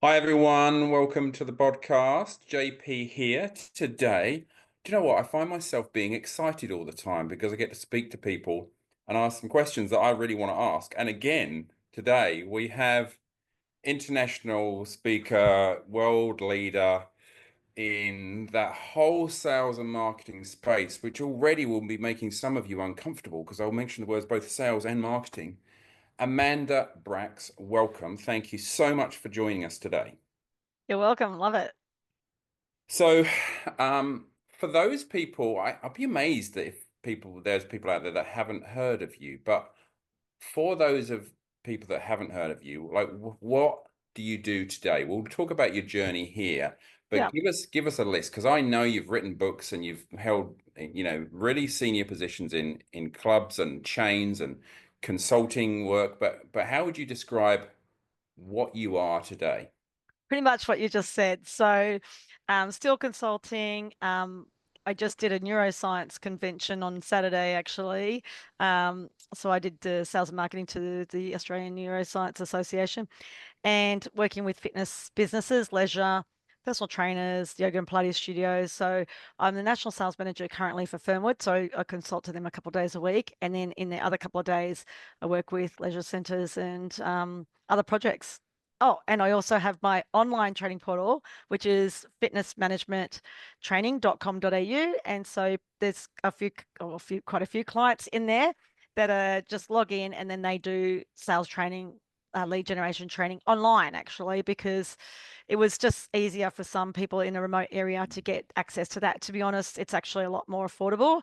Hi everyone, welcome to the podcast. JP here today. Do you know what? I find myself being excited all the time because I get to speak to people and ask some questions that I really want to ask. And again, today we have international speaker, world leader in that whole sales and marketing space, which already will be making some of you uncomfortable because I'll mention the words both sales and marketing. Amanda Bracks, welcome. Thank you so much for joining us today. You're welcome. Love it. So, for those people, I'd be amazed that if there's people out there that haven't heard of you. But for those of people that haven't heard of you, like what do you do today? We'll talk about your journey here, but Yeah. give us a list because I know you've written books and you've held, really senior positions in clubs and chains and consulting work. But how would you describe what you are today? Pretty much what you just said. So, still consulting. I just did a neuroscience convention on Saturday, actually. So I did the sales and marketing to the Australian Neuroscience Association and working with fitness businesses, leisure, personal trainers, yoga and Pilates studios. So I'm the national sales manager currently for Fernwood. So I consult to them a couple of days a week. And then in the other couple of days, I work with leisure centres and other projects. Oh, and I also have my online training portal, which is fitnessmanagementtraining.com.au. And so there's quite a few clients in there that are just log in and then they do sales training, lead generation training online, actually, because it was just easier for some people in a remote area to get access to that. To be honest, it's actually a lot more affordable.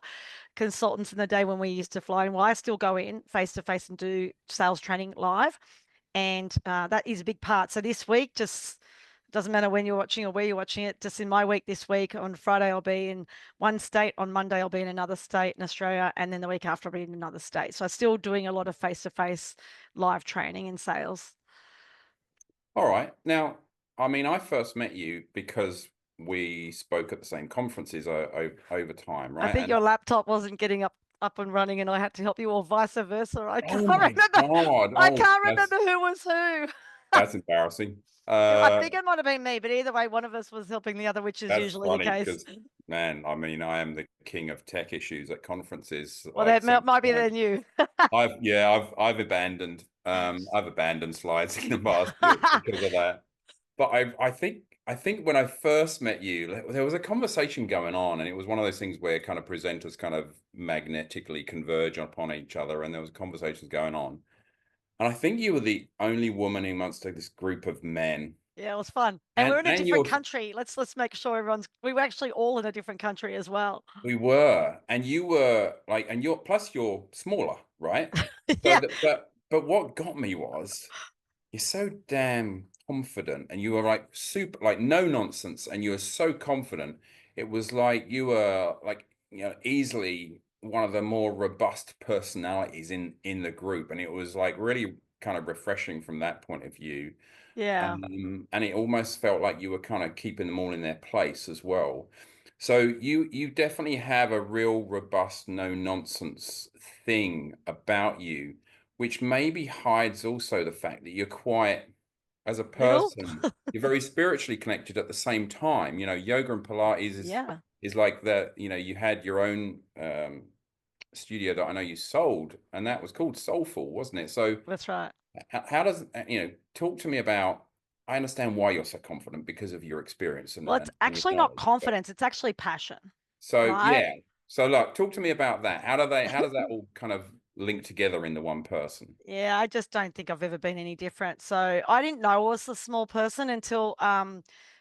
Consultants in the day when we used to fly in, well, I still go in face to face and do sales training live. And that is a big part. So this week, just doesn't matter when you're watching or where you're watching it. Just in my week this week, on Friday, I'll be in one state. On Monday, I'll be in another state in Australia. And then the week after, I'll be in another state. So I'm still doing a lot of face-to-face live training in sales. All right. Now, I mean, I first met you because we spoke at the same conferences over time, I right? think And your laptop wasn't getting up and running and I had to help you, or vice versa. I can't oh my remember. God, I oh, can't remember who was who. that's embarrassing. I think it might have been me, but either way, one of us was helping the other, which is That's usually the funny case. because, man, I mean, I am the king of tech issues at conferences. Well, Like, that since might be like then you. I've abandoned slides in the past because of that. But I think when I first met you, there was a conversation going on, and it was one of those things where kind of presenters kind of magnetically converge upon each other, and there was conversations going on. And I think you were the only woman amongst this group of men. Yeah, it was fun. And we're And in a and different you're country. Let's make sure we were actually all in a different country as well. We were, and you were like, and you're smaller, right? So Yeah. that, but what got me was you're so damn confident, and you were like super, like no nonsense, and you were so confident. It was like you were like, easily one of the more robust personalities in the group, and it was like really kind of refreshing from that point of view. Yeah. And it almost felt like you were kind of keeping them all in their place as well. So you definitely have a real robust, no nonsense thing about you, which maybe hides also the fact that you're quite, as a Little? person, you're very spiritually connected at the same time. Yoga and Pilates Yeah. is like that. You had your own studio that I know you sold, and that was called Soulful, wasn't it? So That's right. how does, talk to me about, I understand why you're so confident because of your experience Well, it's and your actually not knowledge. But confidence, it's actually passion, so right? yeah. So look, talk to me about that. How does that all kind of link together in the one person? Yeah, I just don't think I've ever been any different. So I didn't know I was a small person until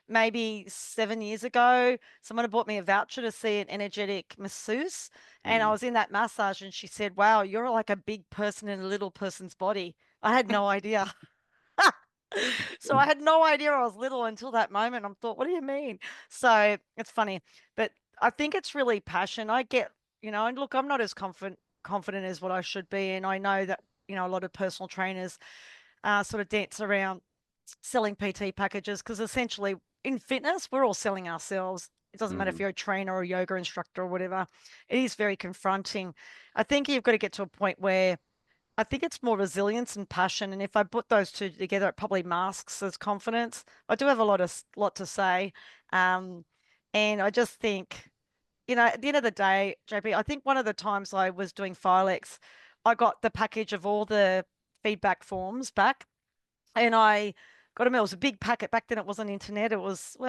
maybe 7 years ago. Someone had bought me a voucher to see an energetic masseuse, and I Mm. was in that massage, and she said, "Wow, you're like a big person in a little person's body." I had no idea. So I had no idea I was little until that moment. I thought, what do you mean? So it's funny, but I think it's really passion. I get, and look, I'm not as confident as what I should be, and I know that a lot of personal trainers sort of dance around selling PT packages because essentially in fitness we're all selling ourselves. It doesn't matter if Mm. you're a trainer or a yoga instructor or whatever. It is very confronting. I think you've got to get to a point where I think it's more resilience and passion. And if I put those two together, it probably masks as confidence. I do have a lot to say. Um, and I just think, at the end of the day, JP, I think one of the times I was doing Filex, I got the package of all the feedback forms back, and I got them. It was a big packet. Back then it wasn't internet. It was just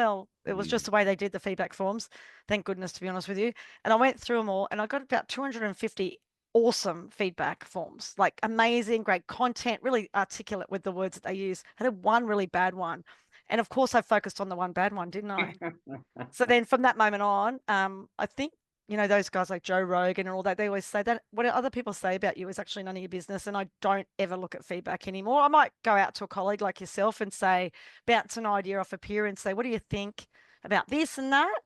Mm. the way they did the feedback forms. Thank goodness, to be honest with you. And I went through them all and I got about 250 awesome feedback forms, like amazing, great content, really articulate with the words that they use. I had one really bad one. And of course I focused on the one bad one, didn't I? So then from that moment on, I think, those guys like Joe Rogan and all that, they always say that what other people say about you is actually none of your business. And I don't ever look at feedback anymore. I might go out to a colleague like yourself and say, bounce an idea off a peer and say, what do you think about this and that?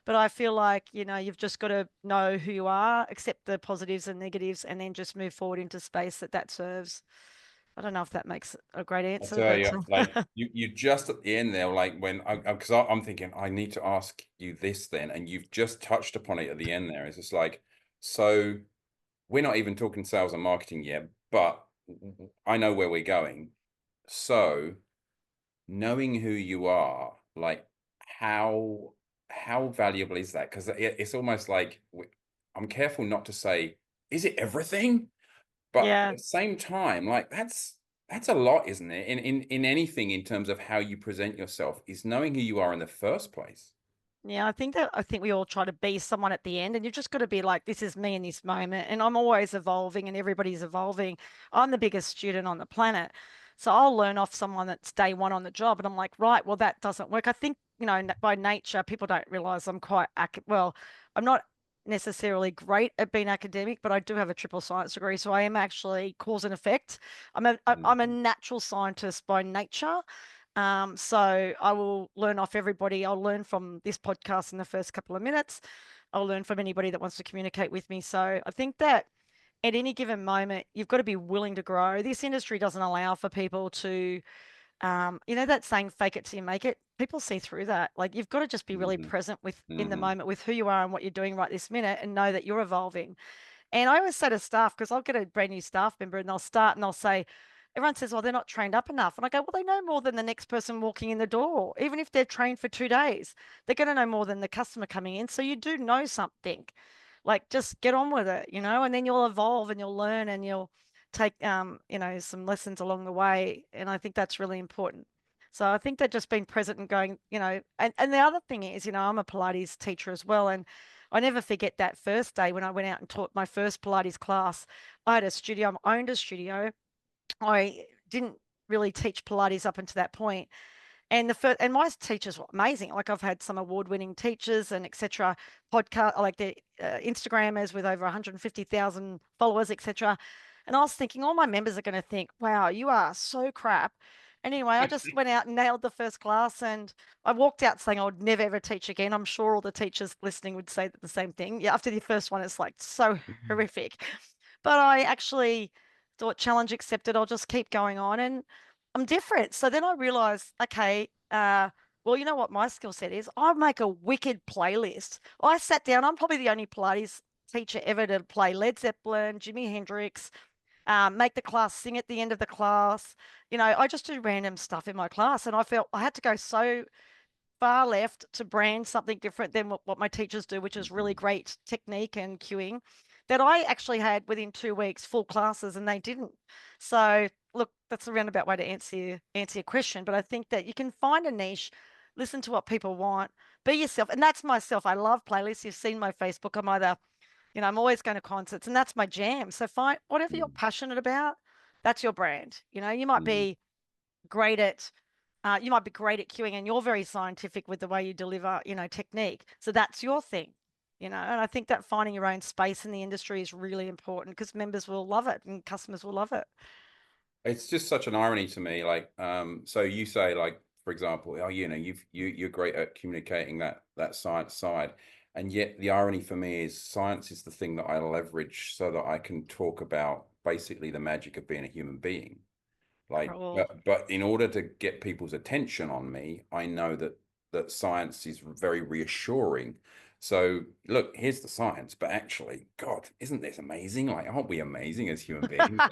But I feel like, you've just got to know who you are, accept the positives and negatives, and then just move forward into space that serves. I don't know if that makes a great I answer, tell but you, like you just at the end there, like when because I'm thinking I need to ask you this then, and you've just touched upon it at the end there. It's just like, so we're not even talking sales and marketing yet, but I know where we're going. So knowing who you are, like how how valuable is that? Because it's almost like I'm careful not to say, is it everything? But at yeah. the same time, like that's a lot, isn't it? In anything in terms of how you present yourself, is knowing who you are in the first place. Yeah, I think we all try to be someone at the end, and you've just got to be like, this is me in this moment, and I'm always evolving, and everybody's evolving. I'm the biggest student on the planet, so I'll learn off someone that's day one on the job, and I'm like, right, well, that doesn't work. I think by nature, people don't realize I'm not necessarily great at being academic, but I do have a triple science degree, so I am actually cause and effect. I'm a Mhm. natural scientist by nature. So I will learn off everybody. I'll learn from this podcast in the first couple of minutes. I'll learn from anybody that wants to communicate with me. So I think that at any given moment, you've got to be willing to grow. This industry doesn't allow for people to, that saying, fake it till you make it. People see through that. Like you've got to just be really Mhm. present with in the Mhm. moment with who you are and what you're doing right this minute and know that you're evolving. And I always say to staff, because I'll get a brand new staff member and they'll start and they'll say, everyone says, well, they're not trained up enough. And I go, well, they know more than the next person walking in the door. Even if they're trained for 2 days, they're going to know more than the customer coming in. So you do know something. Like just get on with it, and then you'll evolve and you'll learn and you'll take, some lessons along the way. And I think that's really important. So I think that just being present and going, and the other thing is, I'm a Pilates teacher as well. And I never forget that first day when I went out and taught my first Pilates class. I had a studio, I owned a studio. I didn't really teach Pilates up until that point. And my teachers were amazing. Like I've had some award-winning teachers and etc. Podcast like the Instagrammers with over 150,000 followers, etc. And I was thinking, all my members are going to think, "Wow, you are so crap." Anyway, I just went out and nailed the first class, and I walked out saying I would never ever teach again. I'm sure all the teachers listening would say the same thing. Yeah, after the first one, it's like so horrific. But I actually thought challenge accepted. I'll just keep going on, and I'm different. So then I realized, okay, well, you know what my skill set is? I make a wicked playlist. I sat down, I'm probably the only Pilates teacher ever to play Led Zeppelin, Jimi Hendrix, make the class sing at the end of the class. I just do random stuff in my class. And I felt I had to go so far left to brand something different than what my teachers do, which is really Mhm. great technique and cueing, that I actually had within 2 weeks full classes and they didn't. So look, that's a roundabout way to answer your question, but I think that you can find a niche, listen to what people want, be yourself, and that's myself. I love playlists. You've seen my Facebook. I'm always going to concerts, and that's my jam. So find whatever you're Mhm. passionate about. That's your brand. You might Mhm. be great at you might be great at queuing and you're very scientific with the way you deliver, technique. So that's your thing, and I think that finding your own space in the industry is really important because members will love it and customers will love it. It's just such an irony to me. Like, so you say, like, for example, oh, you're great at communicating that science side, and yet the irony for me is science is the thing that I leverage so that I can talk about basically the magic of being a human being. Like, Oh, but in order to get people's attention on me, I know that science is very reassuring. So look, here's the science, but actually, God, isn't this amazing? Like, aren't we amazing as human beings?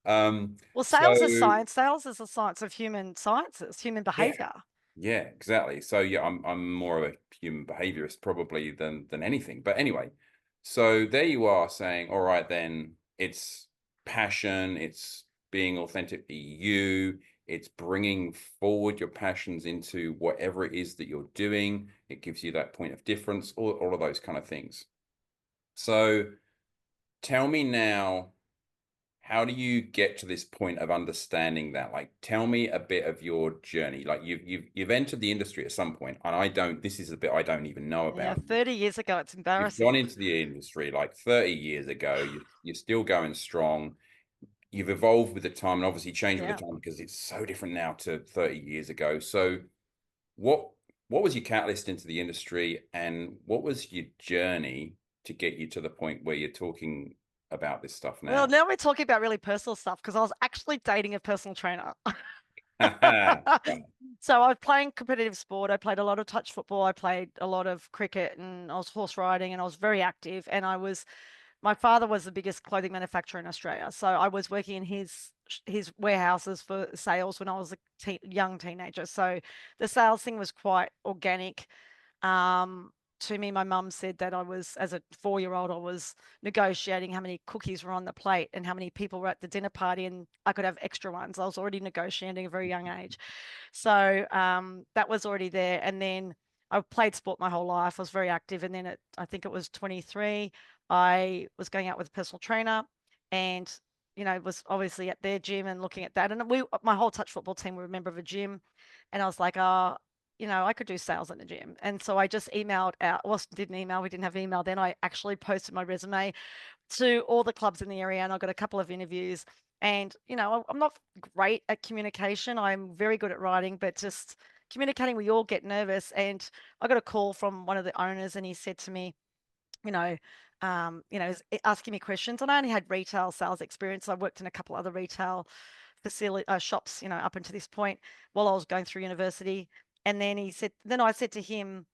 And Well, so sales is science. Sales is the science of human sciences, human yeah, behavior. yeah, exactly. So yeah, I'm more of a human behaviorist probably than anything. But anyway, so there you are saying, all right, then it's passion, it's being authentically you, it's bringing forward your passions into whatever it is that you're doing. It gives you that point of difference, all of those kind of things. So tell me now, how do you get to this point of understanding that? Like, tell me a bit of your journey. Like, you've entered the industry at some point, and I don't. This is a bit I don't even know Yeah, about. 30 years ago, it's You've gone embarrassing. into the industry like 30 years ago. You're still going strong. You've evolved with the time, and obviously changed with Yeah. the time because it's so different now to 30 years ago. So, what what was your catalyst into the industry, and what was your journey to get you to the point where you're talking about this stuff Well, now? now we're talking about really personal stuff because I was actually dating a personal trainer. Wow. So I was playing competitive sport. I played a lot of touch football. I played a lot of cricket and I was horse riding and I was very active. And my father was the biggest clothing manufacturer in Australia. So I was working in his warehouses for sales when I was a young teenager. So the sales thing was quite organic. Um, to me, my mum said that as a 4-year-old, I was negotiating how many cookies were on the plate and how many people were at the dinner party, and I could have extra ones. I was already negotiating at a very young age. So that was already there. And then I played sport my whole life. I was very active. And then I think it was 23, I was going out with a personal trainer and, was obviously at their gym and looking at that. And my whole touch football team were a member of a gym. And I was like, oh, I could do sales in the gym. And so I just emailed out, well, didn't email, we didn't have email then. I actually posted my resume to all the clubs in the area and I got a couple of interviews. And, I'm not great at communication. I'm very good at writing, but just communicating, we all get nervous. And I got a call from one of the owners and he said to me, you know, is asking me questions. And I only had retail sales experience. I worked in a couple other retail facility shops, up until this point while I was going through university. And then I said to him,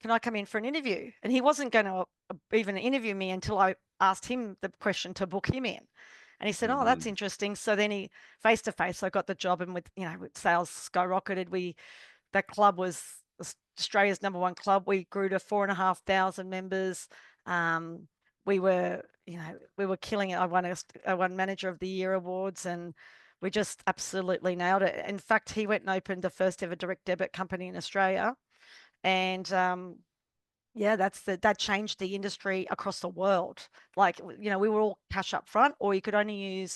can I come in for an interview? And he wasn't going to even interview me until I asked him the question to book him in. And he said, oh, that's Mhm. interesting. So then face to face, I got the job and with sales skyrocketed. That club was Australia's #1 club. We grew to 4,500 members. Um, we were killing it. I won Manager of the Year awards and we just absolutely nailed it. In fact, he went and opened the first ever direct debit company in Australia. And yeah, that changed the industry across the world. Like, we were all cash up front, or you could only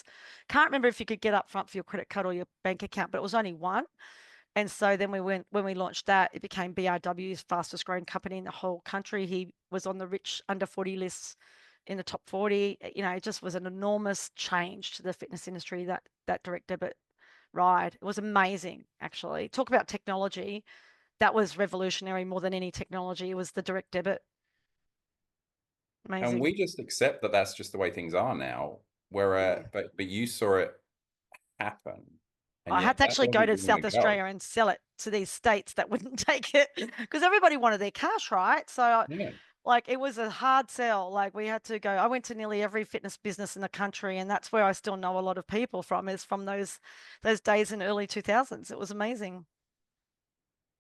can't remember if you could get up front for your credit card or your bank account, but it was only one. And so then when we launched that, it became BRW's fastest growing company in the whole country. He was on the rich under 40 lists in the top 40. It just was an enormous change to the fitness industry, that direct debit ride. It was amazing, actually. Talk about technology. That was revolutionary more than any technology. It was the direct debit. And Amazing. we just accept that that's just the way things are now. Yeah. But you saw it happen, and I had yet to that actually go wasn't to even the South goal. Australia and sell it to these states that wouldn't take it because everybody wanted their cash, right? So Yeah. like it was a hard sell. Like we had to go. I went to nearly every fitness business in the country, and that's where I still know a lot of people from. Is from those days in early 2000s. It was amazing.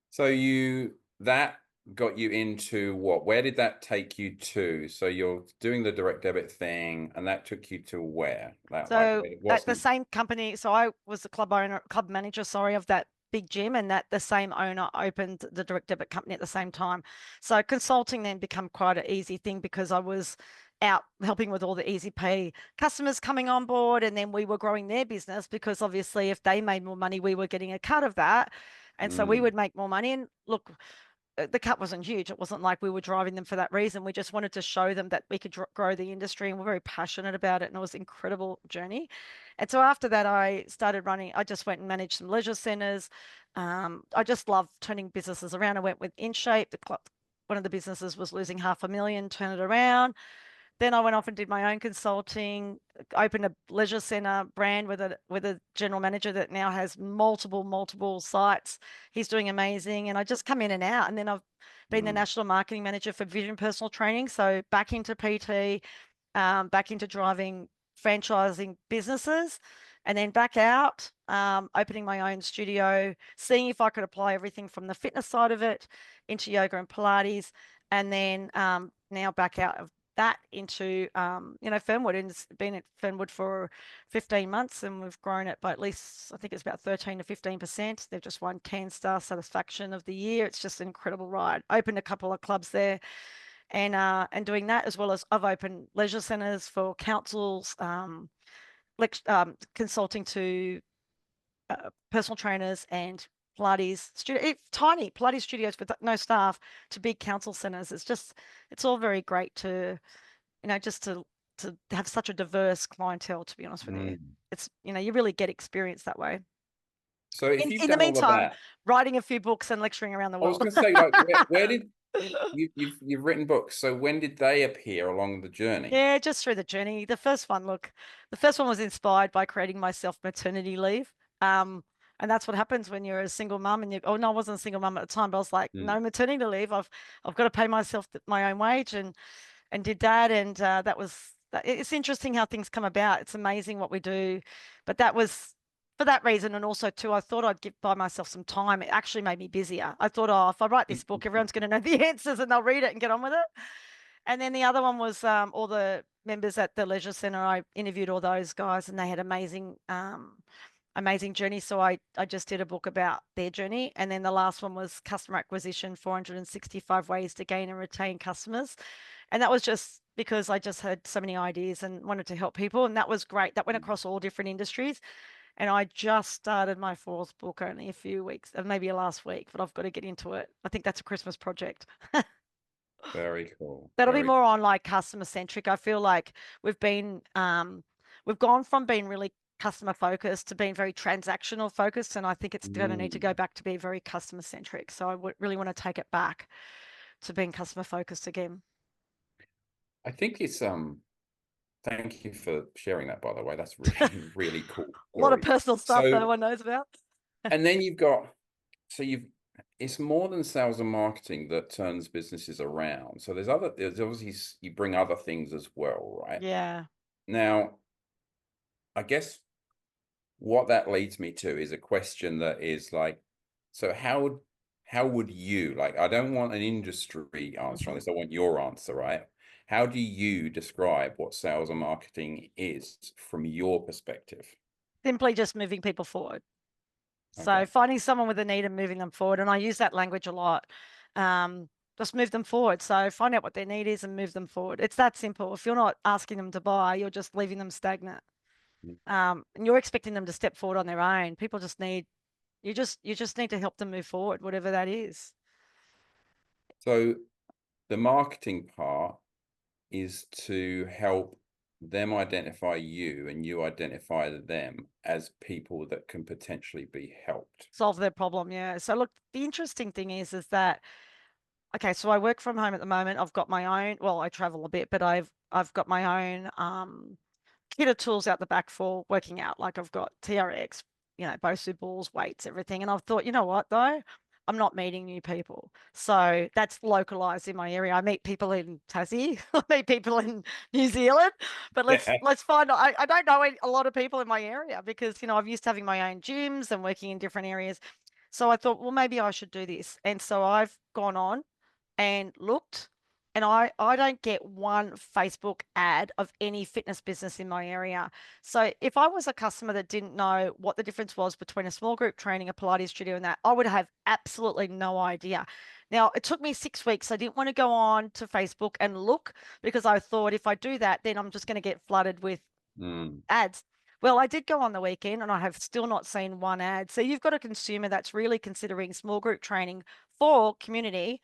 So that got you into what? Where did that take you to? So you're doing the direct debit thing, and that took you to where? That like So it at the wasn't. same company, so I was the club manager, sorry, of that big gym, and that the same owner opened the direct debit company at the same time. So consulting then become quite an easy thing because I was out helping with all the easy pay customers coming on board, and then we were growing their business because obviously if they made more money, we were getting a cut of that. And so we Mm. would make more money. And look, the cut wasn't huge. It wasn't like we were driving them for that reason. We just wanted to show them that we could grow the industry and we're very passionate about it. And it was an incredible journey. And so after that, I just went and managed some leisure centers. I just love turning businesses around. I went with InShape. One of the businesses was losing 500,000, turn it around. Then I went off and did my own consulting, opened a leisure center brand with a general manager that now has multiple sites. He's doing amazing. And I just come in and out. And then I've been the Mm. national marketing manager for Vision Personal Training. So back into PT, back into driving franchising businesses, and then back out, opening my own studio, seeing if I could apply everything from the fitness side of it into yoga and Pilates, and then now back out of that into Fernwood, and it's been at Fernwood for 15 months, and we've grown it by at least, I think it's about 13 to 15%. They've just won 10-star satisfaction of the year. It's just an incredible ride. Opened a couple of clubs there, and doing that, as well as I've opened leisure centers for councils, consulting to personal trainers and Pilates studio, tiny Pilates studios with no staff, to big council centers. It's all very great to, just to have such a diverse clientele, to be honest with you. Mm. It's, you really get experience that way. So if In, you've in the done all of meantime, that, writing a few books and lecturing around the I was world. going to say, like, where did you've written books? So when did they appear along the journey? Yeah, just through the journey. The first one was inspired by creating myself maternity leave. And that's what happens when you're a single mum and oh no, I wasn't a single mum at the time, but I was like, Mm. no maternity leave. I've got to pay myself my own wage, and did that. And it's interesting how things come about. It's amazing what we do. But that was for that reason. And also too, I thought I'd buy myself some time. It actually made me busier. I thought, oh, if I write this book, everyone's going to know the answers and they'll read it and get on with it. And then the other one was all the members at the leisure center. I interviewed all those guys, and they had amazing journey. So I just did a book about their journey. And then the last one was customer acquisition, 465 ways to gain and retain customers. And that was just because I just had so many ideas and wanted to help people. And that was great. That went across all different industries. And I just started my fourth book only a few weeks, maybe last week, but I've got to get into it. I think that's a Christmas project. Very cool. That'll be Very more cool. on like customer centric. I feel like we've gone from being really customer focused to being very transactional focused, and I think it's going to need to go Mm. back to be very customer centric. So I would really want to take it back to being customer focused again. I think it's thank you for sharing that, by the way. That's really, really cool A lot of story. personal stuff that So, no one knows about. and then you've got, so you've, it's more than sales and marketing that turns businesses around. So there's obviously, you bring other things as well, right? Yeah. Now, I guess what that leads me to is a question that is like, so how would you, like, I don't want an industry answer on Mhm. this, I want your answer, right? How do you describe what sales and marketing is from your perspective? Simply just moving people forward. So Okay. finding someone with a need and moving them forward. And I use that language a lot. Just move them forward. So find out what their need is and move them forward. It's that simple. If you're not asking them to buy, you're just leaving them stagnant. And you're expecting them to step forward on their own. People just need you just need to help them move forward, whatever that is. So the marketing part is to help them identify you and you identify them as people that can potentially be helped. Solve their problem. Yeah. So look, the interesting thing is that okay, so I work from home at the moment. I've got my own, well, I travel a bit, but I've got my own kit of tools out the back for working out. Like I've got TRX, BOSU balls, weights, everything. And I've thought, you know what though? I'm not meeting new people. So that's localized in my area. I meet people in Tassie, I meet people in New Zealand, but let's Yeah. let's find I don't know a lot of people in my area because I'm used to having my own gyms and working in different areas. So I thought, well, maybe I should do this. And so I've gone on and looked, and I don't get one Facebook ad of any fitness business in my area. So if I was a customer that didn't know what the difference was between a small group training, a Pilates studio, and that, I would have absolutely no idea. Now, it took me 6 weeks. I didn't want to go on to Facebook and look because I thought if I do that, then I'm just going to get flooded with Mm. ads. Well, I did go on the weekend and I have still not seen one ad. So you've got a consumer that's really considering small group training for community,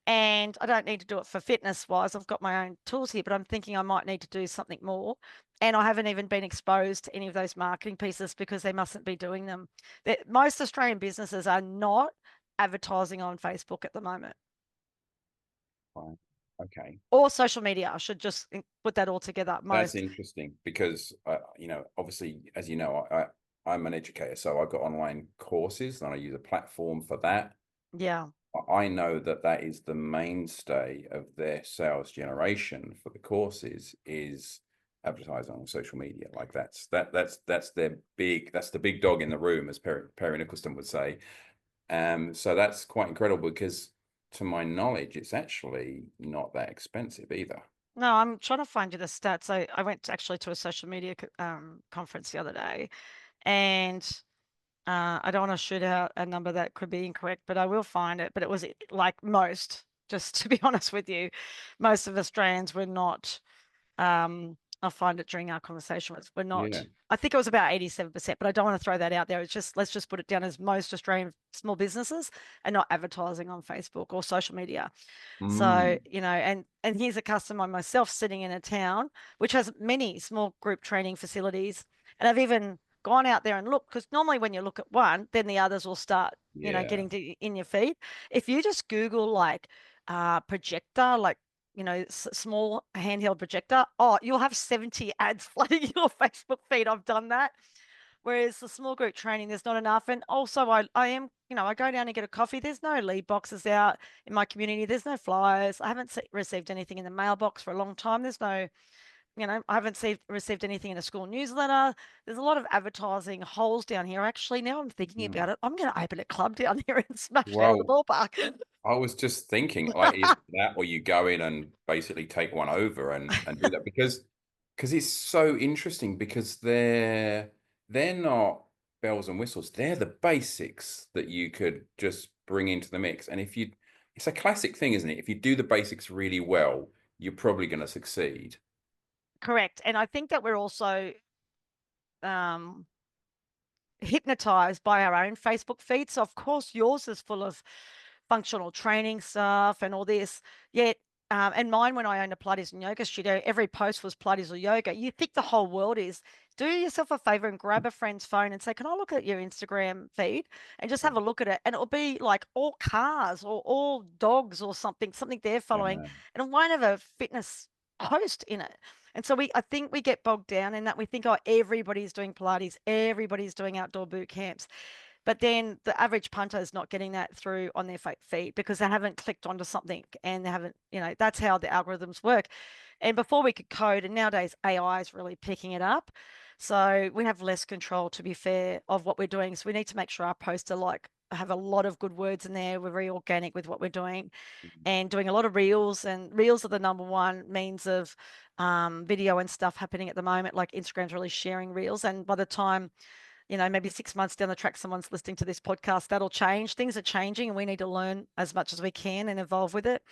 and I don't need to do it for fitness wise. I've got my own tools here, but I'm thinking I might need to do something more. And I haven't even been exposed to any of those marketing pieces because they mustn't be doing them. Most Australian businesses are not advertising on Facebook at the moment. Fine. Okay. or social media. I should just put that all together. That's Most, interesting because, obviously, as you know, I'm an educator, so I've got online courses and I use a platform for that. yeah. I know that that is the mainstay of their sales generation for the courses is advertising on social media. Like that's the big dog in the room, as Perry Nicholson would say. So that's quite incredible because, to my knowledge, it's actually not that expensive either. No, I'm trying to find you the stats. I went actually to a social media conference the other day, and I don't want to shoot out a number that could be incorrect, but I will find it. But it was like most, just to be honest with you, most of Australians were not. I'll find it during our conversation. We're Yeah. not. I think it was about 87%, but I don't want to throw that out there. It's just let's just put it down as most Australian small businesses are not advertising on Facebook or social media. So, Mm, and here's a customer myself sitting in a town which has many small group training facilities. And I've even gone out there and looked because normally when you look at one, then the others will start, yeah. getting in your feed. If you just Google like projector, like, small handheld projector, oh, you'll have 70 ads flooding your Facebook feed. I've done that. Whereas the small group training, there's not enough. And also, I am, I go down and get a coffee. There's no lead boxes out in my community. There's no flyers. I haven't received anything in the mailbox for a long time. There's no, I haven't received anything in a school newsletter. There's a lot of advertising holes down here. Actually, now I'm thinking Mm. about it. I'm going to open a club down here and smash it out of the Well, ballpark. I was just thinking, like, either that or you go in and basically take one over and do that because it's so interesting because they're not bells and whistles. They're the basics that you could just bring into the mix. And it's a classic thing, isn't it? If you do the basics really well, you're probably going to succeed. Correct. And I think that we're also um, hypnotized by our own Facebook feed. So, of course, yours is full of functional training stuff and all this. Yet, and mine, when I owned a Pilates and yoga studio, every post was Pilates or yoga. You think the whole world is. Do yourself a favor and grab a friend's phone and say, "Can I look at your Instagram feed?" And just have a look at it. And it'll be like all cars or all dogs or something they're following. Yeah. And it won't have a fitness post in it. And so I think we get bogged down in that. We think, oh, everybody's doing Pilates, everybody's doing outdoor boot camps. But then the average punter is not getting that through on their feed because they haven't clicked onto something and they haven't, that's how the algorithms work. And before we could code, and nowadays AI is really picking it up. So we have less control, to be fair, of what we're doing. So we need to make sure our posts are like have a lot of good words in there. We're very organic with what we're doing and doing a lot of reels. And reels are the number one means of video and stuff happening at the moment. Like Instagram's really sharing reels. And by the time maybe 6 months down the track, someone's listening to this podcast, that'll change. Things are changing and we need to learn as much as we can and evolve with it.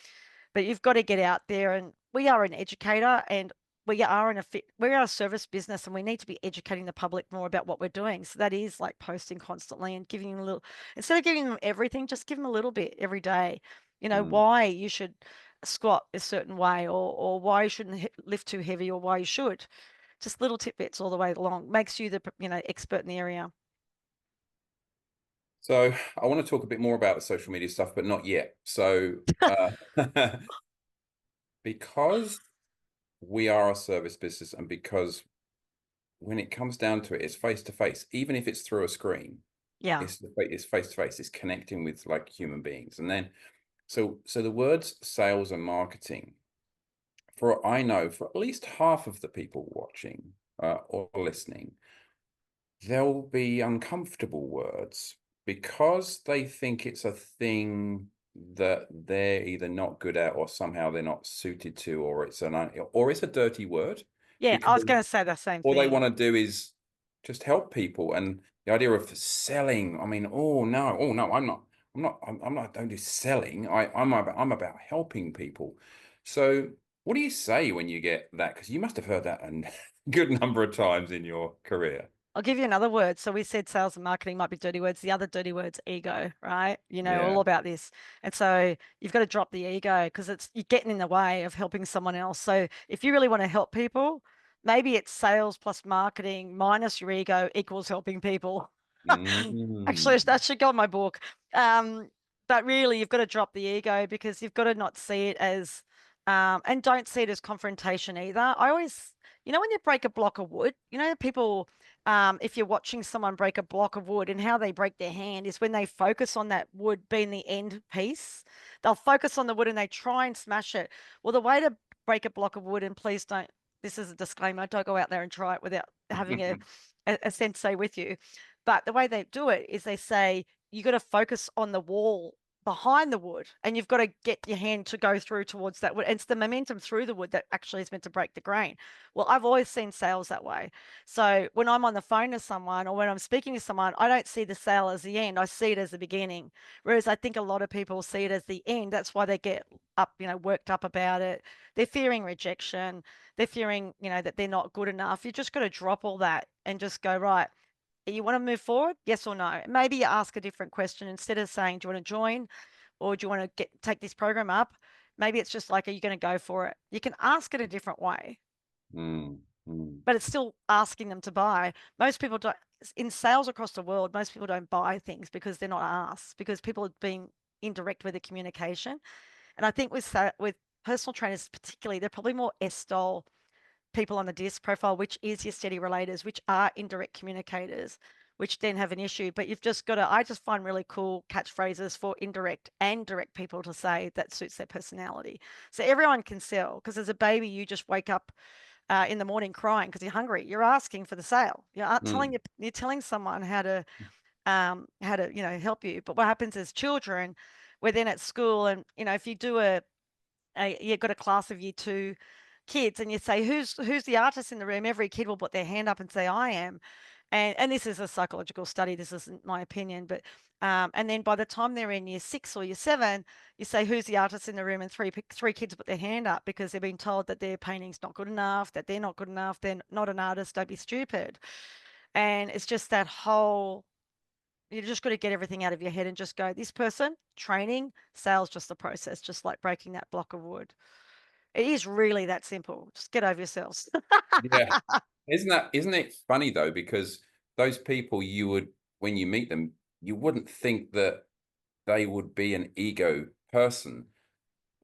But you've got to get out there, and we are an educator and we are a service business and we need to be educating the public more about what we're doing. So that is like posting constantly and giving them a little, instead of giving them everything, just give them a little bit every day. Mm. Why you should squat a certain way or why you shouldn't lift too heavy or why you should. Just little tidbits all the way along makes you the expert in the area. So I want to talk a bit more about the social media stuff, but not yet. So because we are a service business and because when it comes down to it, it's face to face, even if it's through a screen, Yeah. it's face to face, it's connecting with like human beings. And then so the words sales and marketing, for I know for at least half of the people watching or listening, there'll be uncomfortable words because they think it's a thing that they're either not good at or somehow they're not suited to, or it's a dirty word Yeah, I because was going to say the same all they want thing. to do is just help people. And the idea of selling, I mean, oh no, I'm not, I don't do selling. I'm about helping people. So what do you say when you get that? Because you must have heard that a good number of times in your career. I'll give you another word. So we said sales and marketing might be dirty words. The other dirty word's ego, right? Yeah. All about this. And so you've got to drop the ego because you're getting in the way of helping someone else. So if you really want to help people, maybe it's sales plus marketing minus your ego equals helping people. Actually, Mm. that should go in my book. Um, but really, you've got to drop the ego because you've got to not see it as And don't see it as confrontation either. I always, when you break a block of wood, people, if you're watching someone break a block of wood and how they break their hand is when they focus on that wood being the end piece. They'll focus on the wood and they try and smash it. Well, the way to break a block of wood, and please don't, this is a disclaimer, don't go out there and try it without having a sensei with you. But the way they do it is they say, you got to focus on the wall behind the wood and you've got to get your hand to go through towards that wood. And it's the momentum through the wood that actually is meant to break the grain. Well, I've always seen sales that way. So when I'm on the phone to someone or when I'm speaking to someone, I don't see the sale as the end. I see it as the beginning. Whereas I think a lot of people see it as the end. That's why they get up, worked up about it. They're fearing rejection. They're fearing, that they're not good enough. You just got to drop all that and just go, right, you want to move forward? Yes or no? Maybe you ask a different question instead of saying, do you want to join or do you want to take this program up? Maybe it's just like, are you going to go for it? You can ask it a different way, Mm, mm, but it's still asking them to buy. Most people don't, in sales across the world, most people don't buy things because they're not asked, because people are being indirect with the communication. And I think with personal trainers particularly, they're probably more S-style people on the DISC profile, which is your steady relators, which are indirect communicators, which then have an issue. But you've just got to, I just find really cool catchphrases for indirect and direct people to say that suits their personality. So everyone can sell, because as a baby, you just wake up in the morning crying because you're hungry. You're asking for the sale. mm. You're telling someone how to help you. But what happens is children, we're then at school, and if you do you've got a class of year two kids and you say who's the artist in the room, every kid will put their hand up and say I am. And this is a psychological study, this isn't my opinion, but and then by the time they're in year six or year seven, you say who's the artist in the room, and three kids put their hand up because they've been told that their painting's not good enough, that they're not good enough, they're not an artist, don't be stupid. And it's just that whole, you just got to get everything out of your head and just go, this person, training, sales, just the process, just like breaking that block of wood. It is really that simple. Just get over yourselves. Yeah. Isn't it funny though? Because those people you would, when you meet them, you wouldn't think that they would be an ego person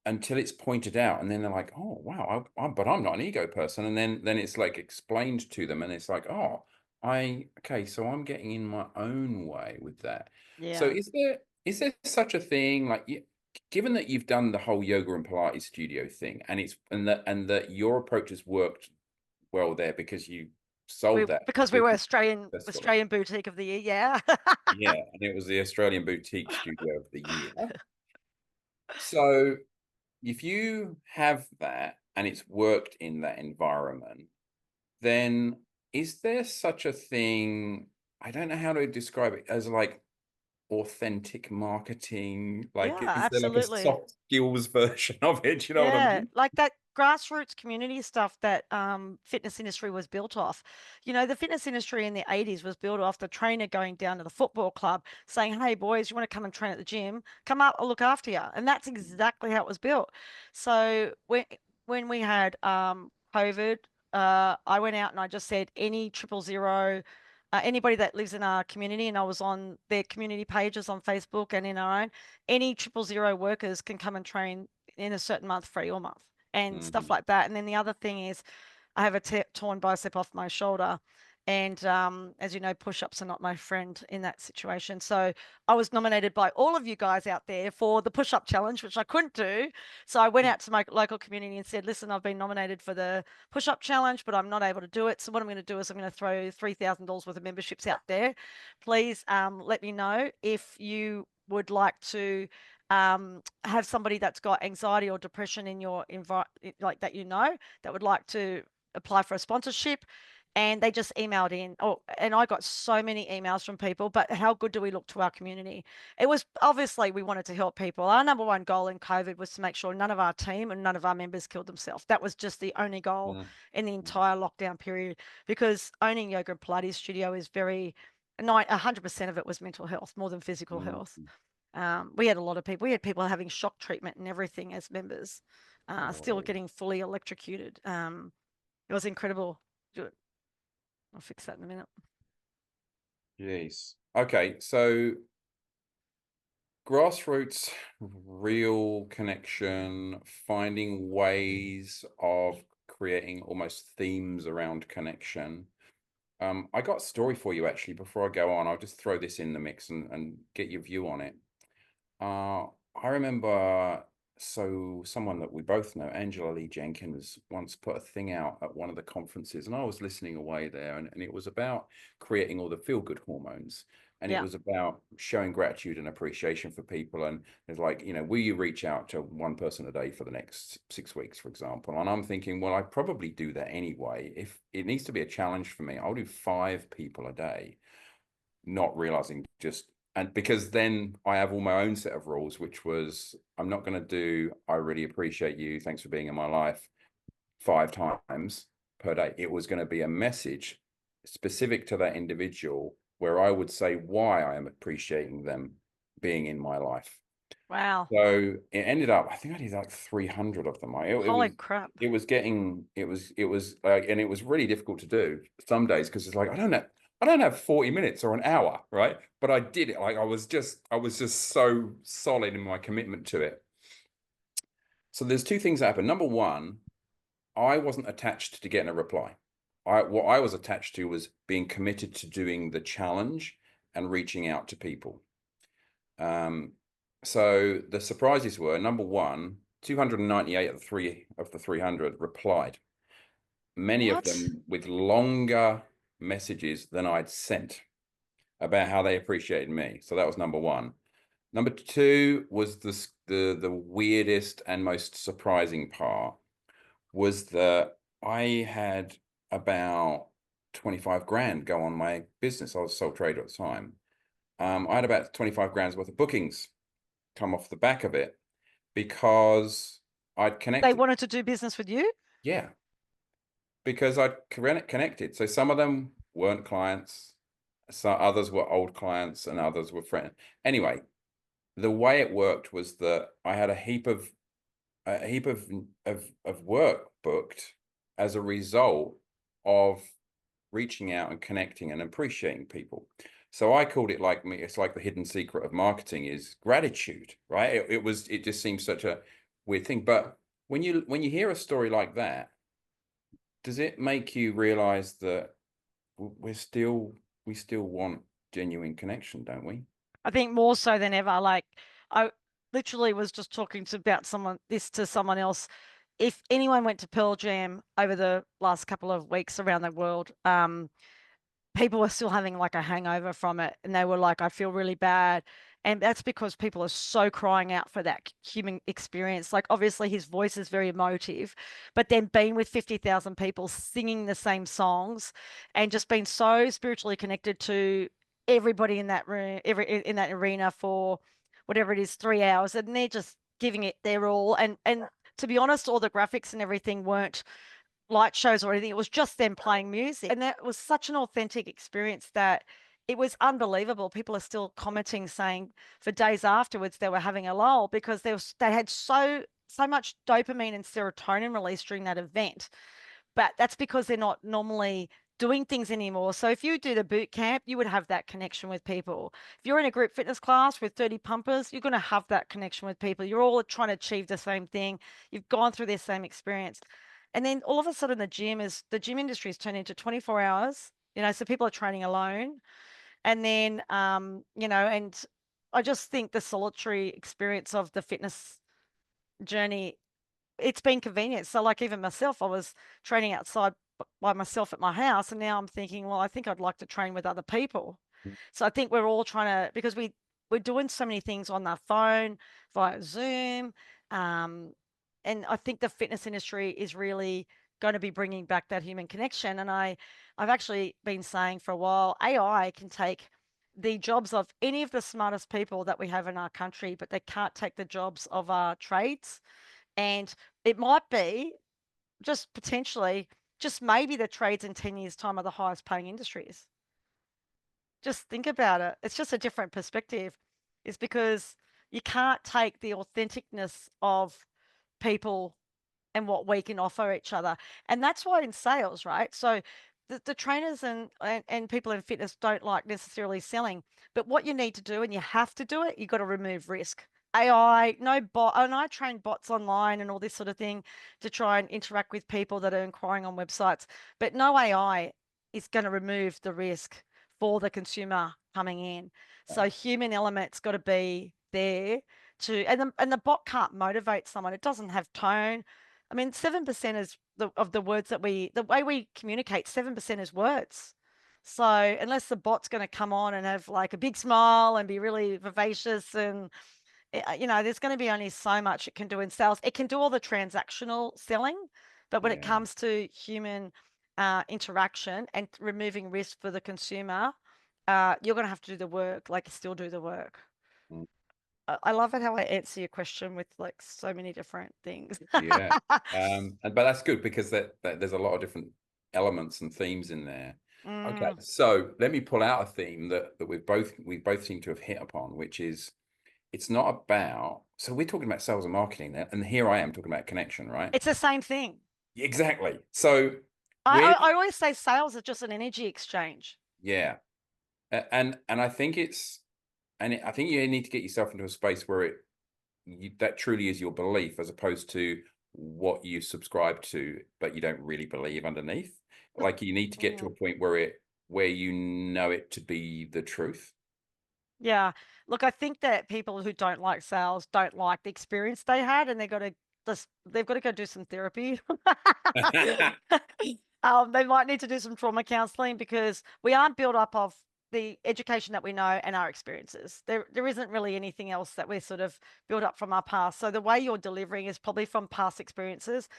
until it's pointed out, and then they're like, "Oh, wow, but I'm not an ego person." And then it's like explained to them, and it's like, "Oh, okay, so I'm getting in my own way with that." So Yeah. is there such a thing like given that you've done the whole yoga and Pilates studio thing, and that your approach has worked well there because you We sold that because we were business successfully. Australian boutique of the year, yeah. Yeah, and it was the Australian Boutique Studio of the Year. So if you have that and it's worked in that environment, then is there such a thing? I don't know how to describe it as like authentic marketing. Yeah, Like, is there like a absolutely. soft skills version of it? You know what I Yeah, mean? like that grassroots community stuff that fitness industry was built off. The fitness industry in the 80s was built off the trainer going down to the football club saying, "Hey boys, you want to come and train at the gym? Come up, I'll look after you." And that's exactly how it was built. So when we had COVID, I went out and I just said any 000, anybody that lives in our community, and I was on their community pages on Facebook and in our own, any 000 workers can come and train in a certain month free all month and stuff Hmm. like that. And then the other thing is I have a torn bicep off my shoulder. And as you know, push-ups are not my friend in that situation. So I was nominated by all of you guys out there for the push-up challenge, which I couldn't do. So I went out to my local community and said, listen, I've been nominated for the push-up challenge, but I'm not able to do it. So what I'm going to do is I'm going to throw $3,000 worth of memberships out there. Please let me know if you would like to have somebody that's got anxiety or depression in your environment, like that, that would like to apply for a sponsorship. And they just emailed in. Oh, and I got so many emails from people, but how good do we look to our community? It was obviously we wanted to help people. Our number one goal in COVID was to make sure none of our team and none of our members killed themselves. That was just the only goal in the entire lockdown period, because owning yoga and Pilates studio is 100% of it was mental health more than physical health. We had a lot of people. We had people having shock treatment and everything as members, still Oh, getting fully electrocuted. It was incredible. I'll fix that in a minute. jeez. Okay, so grassroots, real connection, finding ways of creating almost themes around connection. I got a story for you actually before I go on. I'll just throw this in the mix and get your view on it. Uh, I remember, so someone that we both know, Angela Lee Jenkins, once put a thing out at one of the conferences, and I was listening away there, and it was about creating all the feel-good hormones. And it Yeah. was about showing gratitude and appreciation for people. And it's like, will you reach out to one person a day for the next 6 weeks, for example? And I'm thinking, well, I probably do that anyway. If it needs to be a challenge for me, I'll do 5 people a day, not realizing just, and because then I have all my own set of rules, which was I'm not going to do I really appreciate you, thanks for being in my life 5 times per day. It was going to be a message specific to that individual where I would say why I am appreciating them being in my life. Wow. So it ended up, I think I did like 300 of them. Holy crap. It was like, and it was really difficult to do some days because it's like, I don't have 40 minutes or an hour, right? But I did it. Like I was just so solid in my commitment to it. So there's two things that happened. Number one, I wasn't attached to getting a reply. What I was attached to was being committed to doing the challenge and reaching out to people. So the surprises were, number one, 298 of the 300 replied, many of What? them with longer messages than I'd sent about how they appreciated me. So that was number one. Number two was the weirdest and most surprising part was that I had about 25 grand go on my business. I was a sole trader at the time. I had about 25 grand's worth of bookings come off the back of it because I'd They connected. wanted to do business with you? Yeah, because I'd connected. So some of them weren't clients, so others were old clients, and others were friends. Anyway, the way it worked was that I had a heap of work booked as a result of reaching out and connecting and appreciating people. So I called it like me. It's like the hidden secret of marketing is gratitude, right? It just seems such a weird thing. But when you hear a story like that, does it make you realize that we still want genuine connection, don't we? I think more so than ever. Like I literally was just talking about someone else. If anyone went to Pearl Jam over the last couple of weeks around the world, people were still having like a hangover from it, and they were like, I feel really bad. And that's because people are so crying out for that human experience. Like, obviously, his voice is very emotive, but then being with 50,000 people singing the same songs and just being so spiritually connected to everybody in that room, in that arena for whatever it is, 3 hours, and they're just giving it their all. And to be honest, all the graphics and everything weren't light shows or anything. It was just them playing music. And that was such an authentic experience that it was unbelievable. People are still commenting saying for days afterwards they were having a lull because they had so much dopamine and serotonin released during that event. But that's because they're not normally doing things anymore. So if you do the boot camp, you would have that connection with people. If you're in a group fitness class with 30 pumpers, you're going to have that connection with people. You're all trying to achieve the same thing. You've gone through the same experience. And then all of a sudden the gym industry has turned into 24 hours, so people are training alone. And then, and I just think the solitary experience of the fitness journey, it's been convenient. So like even myself, I was training outside by myself at my house, and now I'm thinking, well, I think I'd like to train with other people. So I think we're all trying to, because we're doing so many things on our phone via Zoom, and I think the fitness industry is really going to be bringing back that human connection. And I've actually been saying for a while, AI can take the jobs of any of the smartest people that we have in our country, but they can't take the jobs of our trades. And it might be just potentially, just maybe the trades in 10 years' time are the highest paying industries. Just think about it. It's just a different perspective. It's because you can't take the authenticness of people and what we can offer each other. And that's why in sales, right? So the trainers and people in fitness don't like necessarily selling, but what you need to do, and you have to do it, you've got to remove risk. AI, no bot, and I train bots online and all this sort of thing to try and interact with people that are inquiring on websites, but no AI is going to remove the risk for the consumer coming in. So human element's got to be there to, and the bot can't motivate someone. It doesn't have tone. I mean, 7% is of the words that the way we communicate, 7% is words. So unless the bot's going to come on and have like a big smile and be really vivacious and, there's going to be only so much it can do in sales. It can do all the transactional selling, but when it Yeah. comes to human interaction and removing risk for the consumer, you're going to have to do the work, like still do the work. Mm. I love it how I answer your question with like so many different things. Yeah. But that's good because that there's a lot of different elements and themes in there. Okay, Mm. so let me pull out a theme that we both seem to have hit upon, which is it's not about. So we're talking about sales and marketing there, and here I am talking about connection, right? It's the same thing. Exactly. So I, with I, I always say sales are just an energy exchange. yeah, and I think I think you need to get yourself into a space where that truly is your belief as opposed to what you subscribe to but you don't really believe underneath. Like you need to get to a Mm. point where you know it to be the truth. Yeah. Look, I think that people who don't like sales don't like the experience they had, and they've got to go do some therapy. They might need to do some trauma counseling because we aren't built up of the education that we know and our experiences. There isn't really anything else that we're sort of built up from our past. So the way you're delivering is probably from past experiences.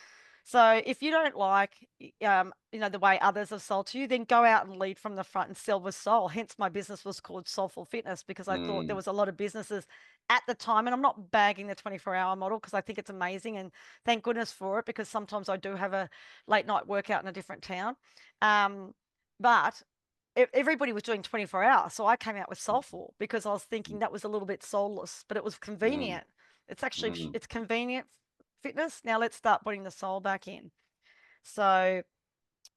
So if you don't like, the way others have sold to you, then go out and lead from the front and sell with soul. Hence, my business was called Soulful Fitness because I thought there Mm, was a lot of businesses at the time, and I'm not bagging the 24-hour model because I think it's amazing, and thank goodness for it because sometimes I do have a late night workout in a different town. But everybody was doing 24 hours, so I came out with Soulful because I was thinking that was a little bit soulless, but it was mm, convenient. It's actually mm. it's convenient fitness. Now let's start putting the soul back in. So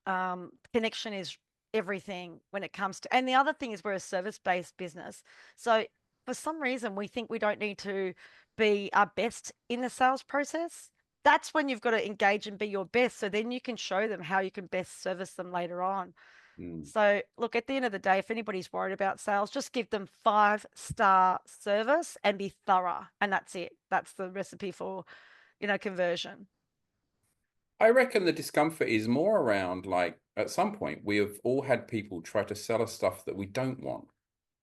connection is everything when it comes to, and the other thing is we're a service-based business. So for some reason, we think we don't need to be our best in the sales process. That's when you've got to engage and be your best. So then you can show them how you can best service them later on. Mm. So look, at the end of the day, if anybody's worried about sales, just give them 5-star service and be thorough. And that's it. That's the recipe for, conversion. I reckon the discomfort is more around like at some point we have all had people try to sell us stuff that we don't want.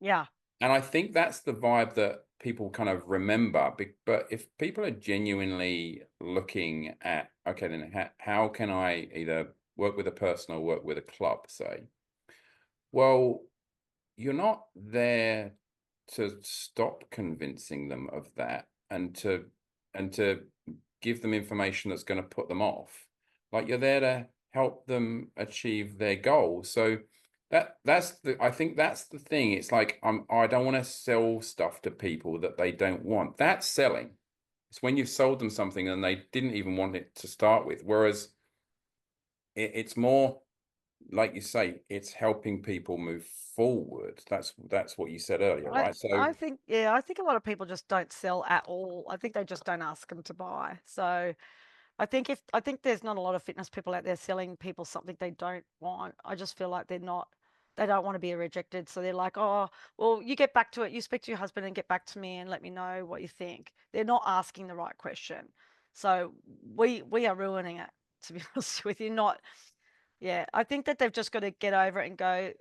Yeah. And I think that's the vibe that people kind of remember. But if people are genuinely looking at, okay, then how can I either work with a person or work with a club, say, well, you're not there to stop convincing them of that and to give them information that's going to put them off. Like you're there to help them achieve their goal. So I think that's the thing. It's like I don't want to sell stuff to people that they don't want. That's selling. It's when you've sold them something and they didn't even want it to start with. Whereas it's more like you say, it's helping people move forward. That's what you said earlier, I right? So I think yeah, I think a lot of people just don't sell at all. I think they just don't ask them to buy. So I think there's not a lot of fitness people out there selling people something they don't want. I just feel like they don't want to be rejected. So they're like, oh, well, you get back to it. You speak to your husband and get back to me and let me know what you think. They're not asking the right question. So we are ruining it, to be honest with you. Not, yeah. I think that they've just got to get over it and go,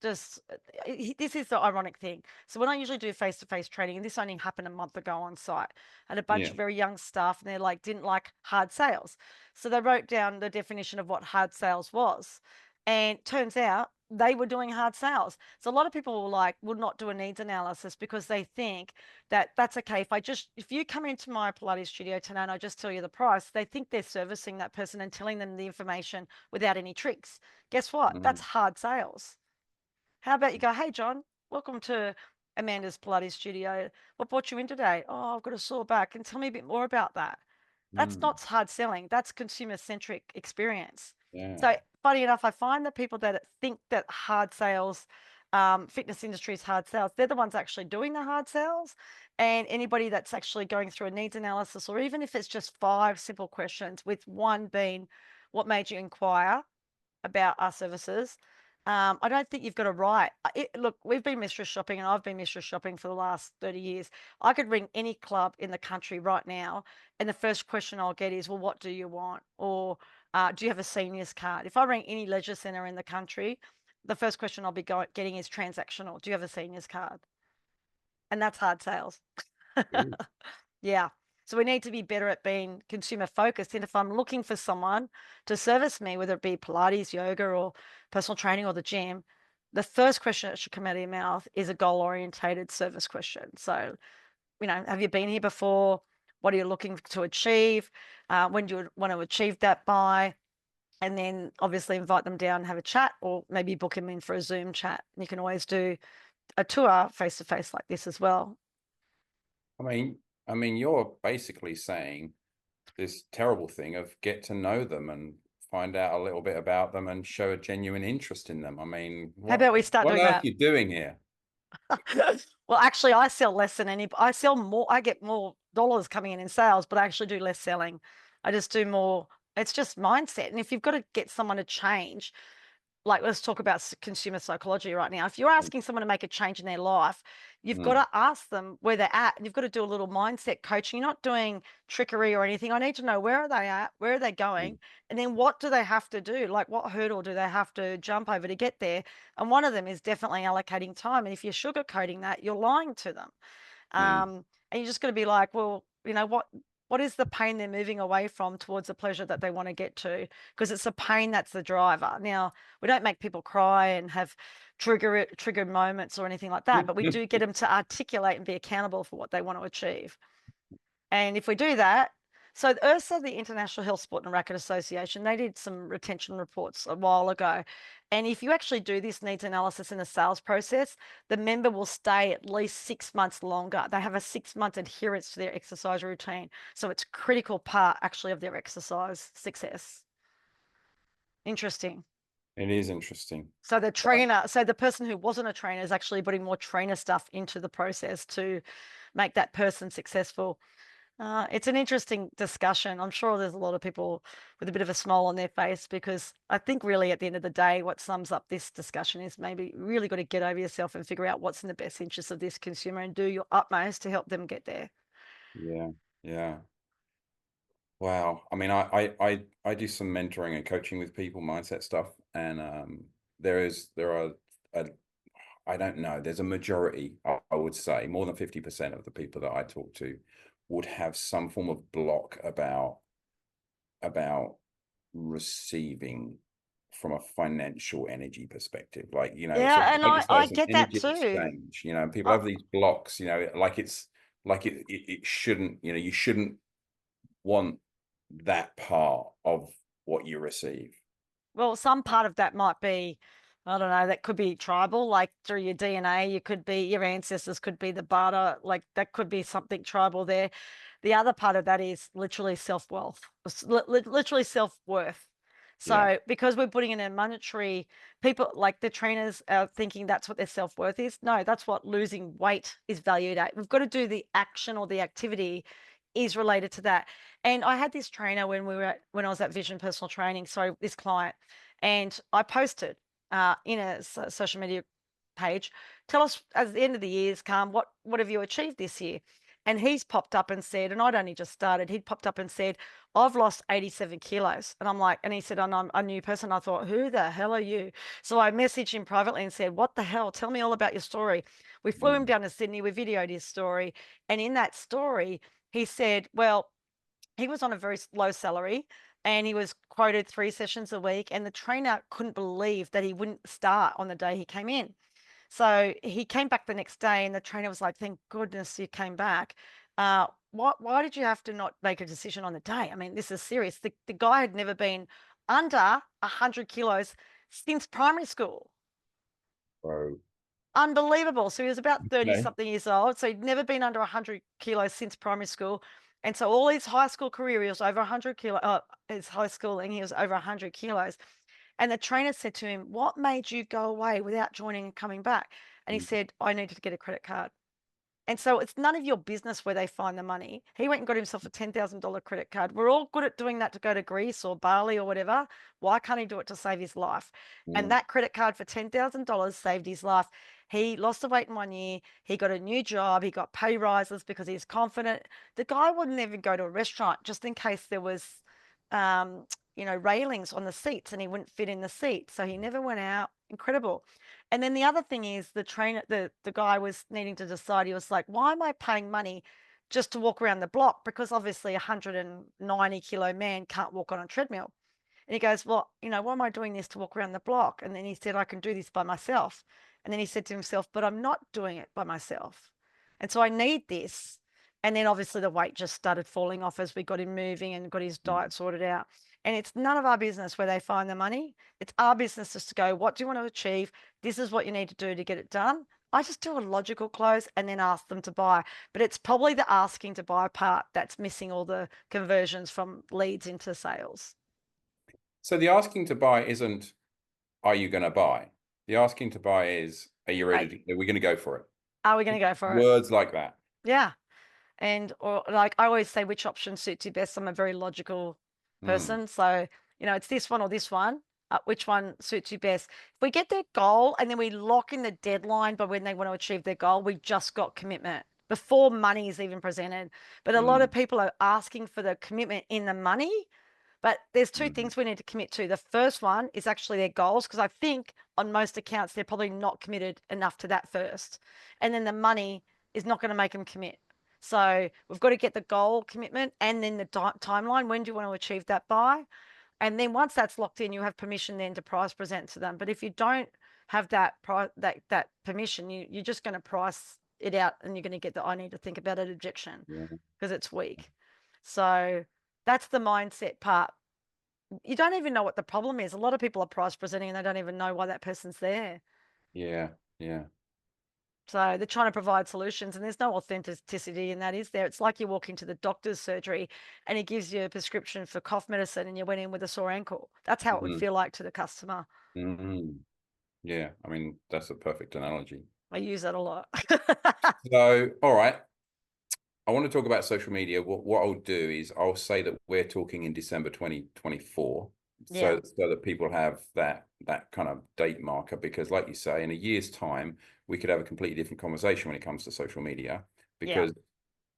just this is the ironic thing. So when I usually do face-to-face training, and this only happened a month ago on site, I had a bunch yeah. of very young staff, and they're like, didn't like hard sales. So they wrote down the definition of what hard sales was. And turns out they were doing hard sales. So a lot of people will would not do a needs analysis because they think that that's okay. If you come into my Pilates studio tonight and I just tell you the price, they think they're servicing that person and telling them the information without any tricks. Guess what? That's Mhm. hard sales. How about you go, hey, John, welcome to Amanda's Pilates studio. What brought you in today? Oh, I've got a sore back. And tell me a bit more about that. That's Mm, not hard selling. That's consumer centric experience. yeah. So funny enough, I find the people that think that hard sales, fitness industry is hard sales, they're the ones actually doing the hard sales. And anybody that's actually going through a needs analysis, or even if it's just 5 simple questions, with one being, what made you inquire about our services? I don't think you've got to write. Look, we've been mystery shopping, and I've been mystery shopping for the last 30 years. I could ring any club in the country right now, and the first question I'll get is, well, what do you want? Or do you have a seniors card? If I ring any leisure centre in the country, the first question I'll be getting is transactional. Do you have a seniors card? And that's hard sales. Ooh. Yeah. So we need to be better at being consumer focused. And if I'm looking for someone to service me, whether it be Pilates, yoga, or personal training, or the gym, the first question that should come out of your mouth is a goal orientated service question. So, have you been here before? What are you looking to achieve? When do you want to achieve that by? And then obviously invite them down and have a chat, or maybe book them in for a Zoom chat. You can always do a tour face to face like this as well. I mean, you're basically saying this terrible thing of get to know them and find out a little bit about them and show a genuine interest in them. I mean, How about we start what on doing earth are that? you doing here? Well, actually, I sell less than any. I sell more. I get more dollars coming in sales, but I actually do less selling. I just do more. It's just mindset. And if you've got to get someone to change, like let's talk about consumer psychology right now. If you're asking someone to make a change in their life, you've got Mm, to ask them where they're at, and you've got to do a little mindset coaching. You're not doing trickery or anything. I need to know, where are they at, where are they mm, going, and then what do they have to do? Like, what hurdle do they have to jump over to get there? And one of them is definitely allocating time. And if you're sugarcoating that, you're lying to them. mm. And you're just going to be like, well, what is the pain they're moving away from towards the pleasure that they want to get to? Because it's the pain that's the driver. Now, we don't make people cry and have trigger moments or anything like that, but we do get them to articulate and be accountable for what they want to achieve. And if we do that, so IHRSA, the International Health Sport and Racket Association, they did some retention reports a while ago. And if you actually do this needs analysis in the sales process, the member will stay at least 6 months longer. They have a 6-month adherence to their exercise routine. So it's a critical part actually of their exercise success. Interesting. It is interesting. So the person who wasn't a trainer is actually putting more trainer stuff into the process to make that person successful. It's an interesting discussion. I'm sure there's a lot of people with a bit of a smile on their face, because I think really at the end of the day, what sums up this discussion is maybe really got to get over yourself and figure out what's in the best interest of this consumer and do your utmost to help them get there. Yeah, yeah. Wow. I mean, I do some mentoring and coaching with people, mindset stuff, and there are a, I don't know, there's a majority, I would say, more than 50% of the people that I talk to would have some form of block about receiving from a financial energy perspective. Like, it's Yeah, almost and like I, it's like I it's an get that energy too. exchange, and people Uh, have these blocks, like it shouldn't, you shouldn't want that part of what you receive. well, some part of that might be, I don't know, that could be tribal, like through your DNA. You could be, your ancestors could be the Bada, like that could be something tribal there. The other part of that is literally self-wealth, literally self-worth. Yeah. So because we're putting in a monetary, people like the trainers are thinking that's what their self-worth is. No, that's what losing weight is valued at. We've got to do the action, or the activity is related to that. And I had this trainer when I was at Vision Personal Training, sorry, this client, and I posted in a social media page, tell us at the end of the years, Calm, what have you achieved this year? And he's popped up and said, and I'd only just started, he'd popped up and said, I've lost 87 kilos. And I'm like, and he said, I'm a new person. I thought, who the hell are you? So I messaged him privately and said, what the hell? Tell me all about your story. We flew him Mm. down to Sydney. We videoed his story. And in that story, he said, well, he was on a very low salary, and he was quoted 3 sessions a week. And the trainer couldn't believe that he wouldn't start on the day he came in. So he came back the next day, and the trainer was like, thank goodness you came back. Why did you have to not make a decision on the day? I mean, this is serious. The guy had never been under 100 kilos since primary school. So, Unbelievable. So he was about 30 okay. something years old. So he'd never been under 100 kilos since primary school. And so all his high school career, he was over 100 kilo, his high schooling, he was over 100 kilos. And the trainer said to him, "What made you go away without joining and coming back?" And he Mm, said, "I needed to get a credit card." And so it's none of your business where they find the money. He went and got himself a $10,000 credit card. We're all good at doing that to go to Greece or Bali or whatever. Why can't he do it to save his life? And mm, that credit card for $10,000 saved his life. He lost the weight in 1 year. He got a new job. He got pay rises because he's confident. The guy wouldn't even go to a restaurant just in case there was, um, railings on the seats and he wouldn't fit in the seat. So he never went out. Incredible. And then the other thing is the trainer, the guy was needing to decide. He was like, "Why am I paying money just to walk around the block?" Because obviously a 190-kilo man can't walk on a treadmill. And he goes, "Well, why am I doing this to walk around the block?" And then he said, "I can do this by myself." And then he said to himself, "But I'm not doing it by myself. And so I need this." And then obviously the weight just started falling off as we got him moving and got his mm. diet sorted out. And it's none of our business where they find the money. It's our business just to go, "What do you want to achieve? This is what you need to do to get it done." I just do a logical close and then ask them to buy. But it's probably the asking to buy part that's missing all the conversions from leads into sales. So the asking to buy isn't, are you going to buy? The asking to buy is, are you ready Right. to, are we going to go for it? Are we going to go for it? Words like that. Yeah. And or like I always say, which option suits you best? I'm a very logical Mm, person. So, it's this one or this one. Which one suits you best? If we get their goal and then we lock in the deadline by when they want to achieve their goal, we just got commitment before money is even presented. But a lot of mm, people are asking for the commitment in the money. But there's two mm. things we need to commit to. The first one is actually their goals, because I think on most accounts, they're probably not committed enough to that first. And then the money is not going to make them commit. So we've got to get the goal commitment and then the timeline. When do you want to achieve that by? And then once that's locked in, you have permission then to price present to them. But if you don't have that permission, you're just going to price it out and you're going to get the "I need to think about it" objection Yeah, because it's weak. So that's the mindset part. You don't even know what the problem is. A lot of people are price presenting and they don't even know why that person's there. yeah, yeah. So they're trying to provide solutions and there's no authenticity in that, is there? It's like you walk into the doctor's surgery and he gives you a prescription for cough medicine and you went in with a sore ankle. That's how it would Mm, feel like to the customer. mm. Yeah, I mean, that's a perfect analogy. I use that a lot. So, all right, I want to talk about social media. What I'll do is I'll say that we're talking in December 2024, Yeah, so that people have that kind of date marker, because like you say, in a year's time, we could have a completely different conversation when it comes to social media, yeah, because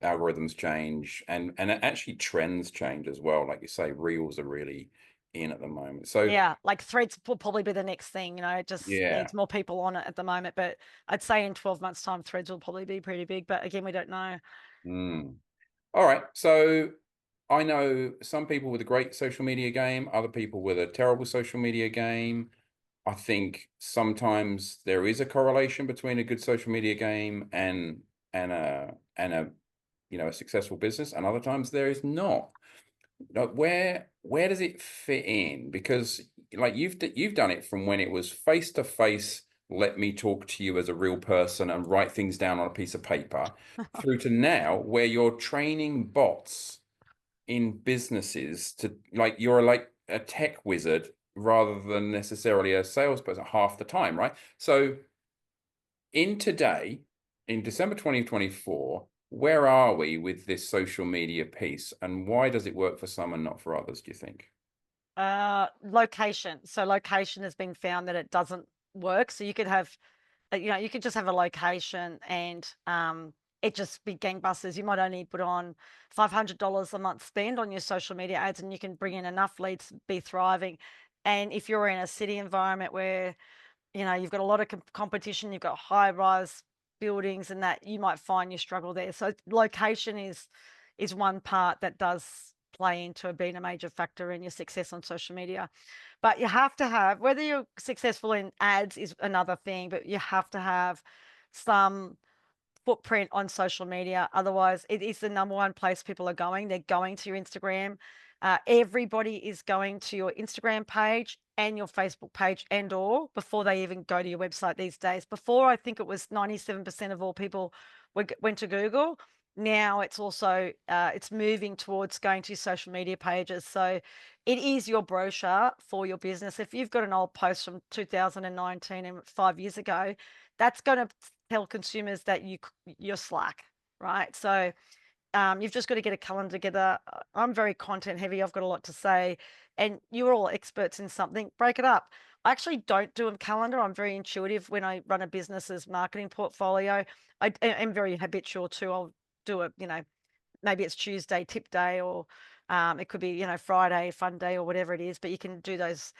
algorithms change and actually trends change as well. Like you say, reels are really in at the moment. So yeah. Like threads will probably be the next thing, it just yeah. needs more people on it at the moment. But I'd say in 12 months' time, threads will probably be pretty big. But again, we don't know. Mm. All right. So I know some people with a great social media game, other people with a terrible social media game. I think sometimes there is a correlation between a good social media game and a a successful business, and other times there is not. Where does it fit in? Because like you've done it from when it was face to face, let me talk to you as a real person and write things down on a piece of paper, through to now where you're training bots in businesses to, like, you're like a tech wizard rather than necessarily a salesperson half the time, right? So in today, in December 2024, where are we with this social media piece, and why does it work for some and not for others, do you think? Location. So location has been found that it doesn't work. So you could have, you could just have a location and it just be gangbusters. You might only put on $500 a month spend on your social media ads, and you can bring in enough leads to be thriving. And if you're in a city environment where you've got a lot of competition, you've got high rise buildings, and that you might find you struggle there. So location is one part that does play into being a major factor in your success on social media. But you have to have, whether you're successful in ads is another thing, but you have to have some footprint on social media. Otherwise, it is the number one place people are going. They're going to your Instagram. Everybody is going to your Instagram page and your Facebook page and or before they even go to your website these days. Before, I think it was 97% of all people went to Google. now it's also it's moving towards going to social media pages. So it is your brochure for your business. If you've got an old post from 2019 and 5 years ago, that's going to tell consumers that you're slack, right? So you've just got to get a calendar together. I'm very content heavy. I've got a lot to say, and you're all experts in something. Break it up. I actually don't do a calendar. I'm very intuitive when I run a business's marketing portfolio. I am very habitual too. I'll do it, maybe it's Tuesday tip day, or it could be, Friday fun day, or whatever it is, but you can do those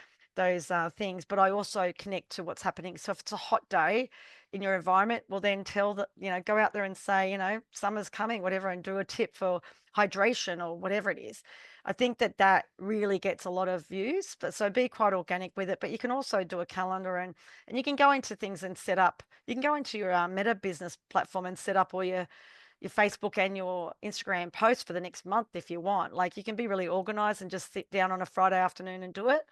things. But I also connect to what's happening. So if it's a hot day in your environment, well, then tell that, go out there and say, summer's coming, whatever, and do a tip for hydration or whatever it is. I think that really gets a lot of views, but so be quite organic with it. But you can also do a calendar, and you can go into things and set up. You can go into your Meta business platform and set up all your Facebook and your Instagram posts for the next month if you want. Like, you can be really organized and just sit down on a Friday afternoon and do it.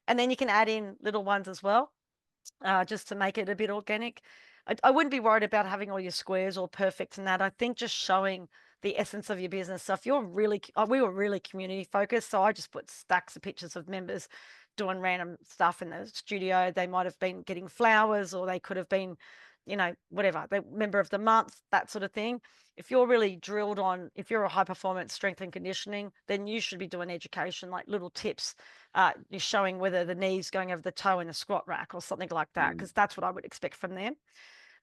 And then you can add in little ones as well, just to make it a bit organic. I wouldn't be worried about having all your squares all perfect and that. I think just showing the essence of your business. So if you're really, we were really community focused. So I just put stacks of pictures of members doing random stuff in the studio. They might have been getting flowers, or they could have been, whatever, the member of the month, that sort of thing. If you're really drilled on, if you're a high performance strength and conditioning, then you should be doing education, like little tips. You're showing whether the knee's going over the toe in a squat rack or something like that, because that's what I would expect from them.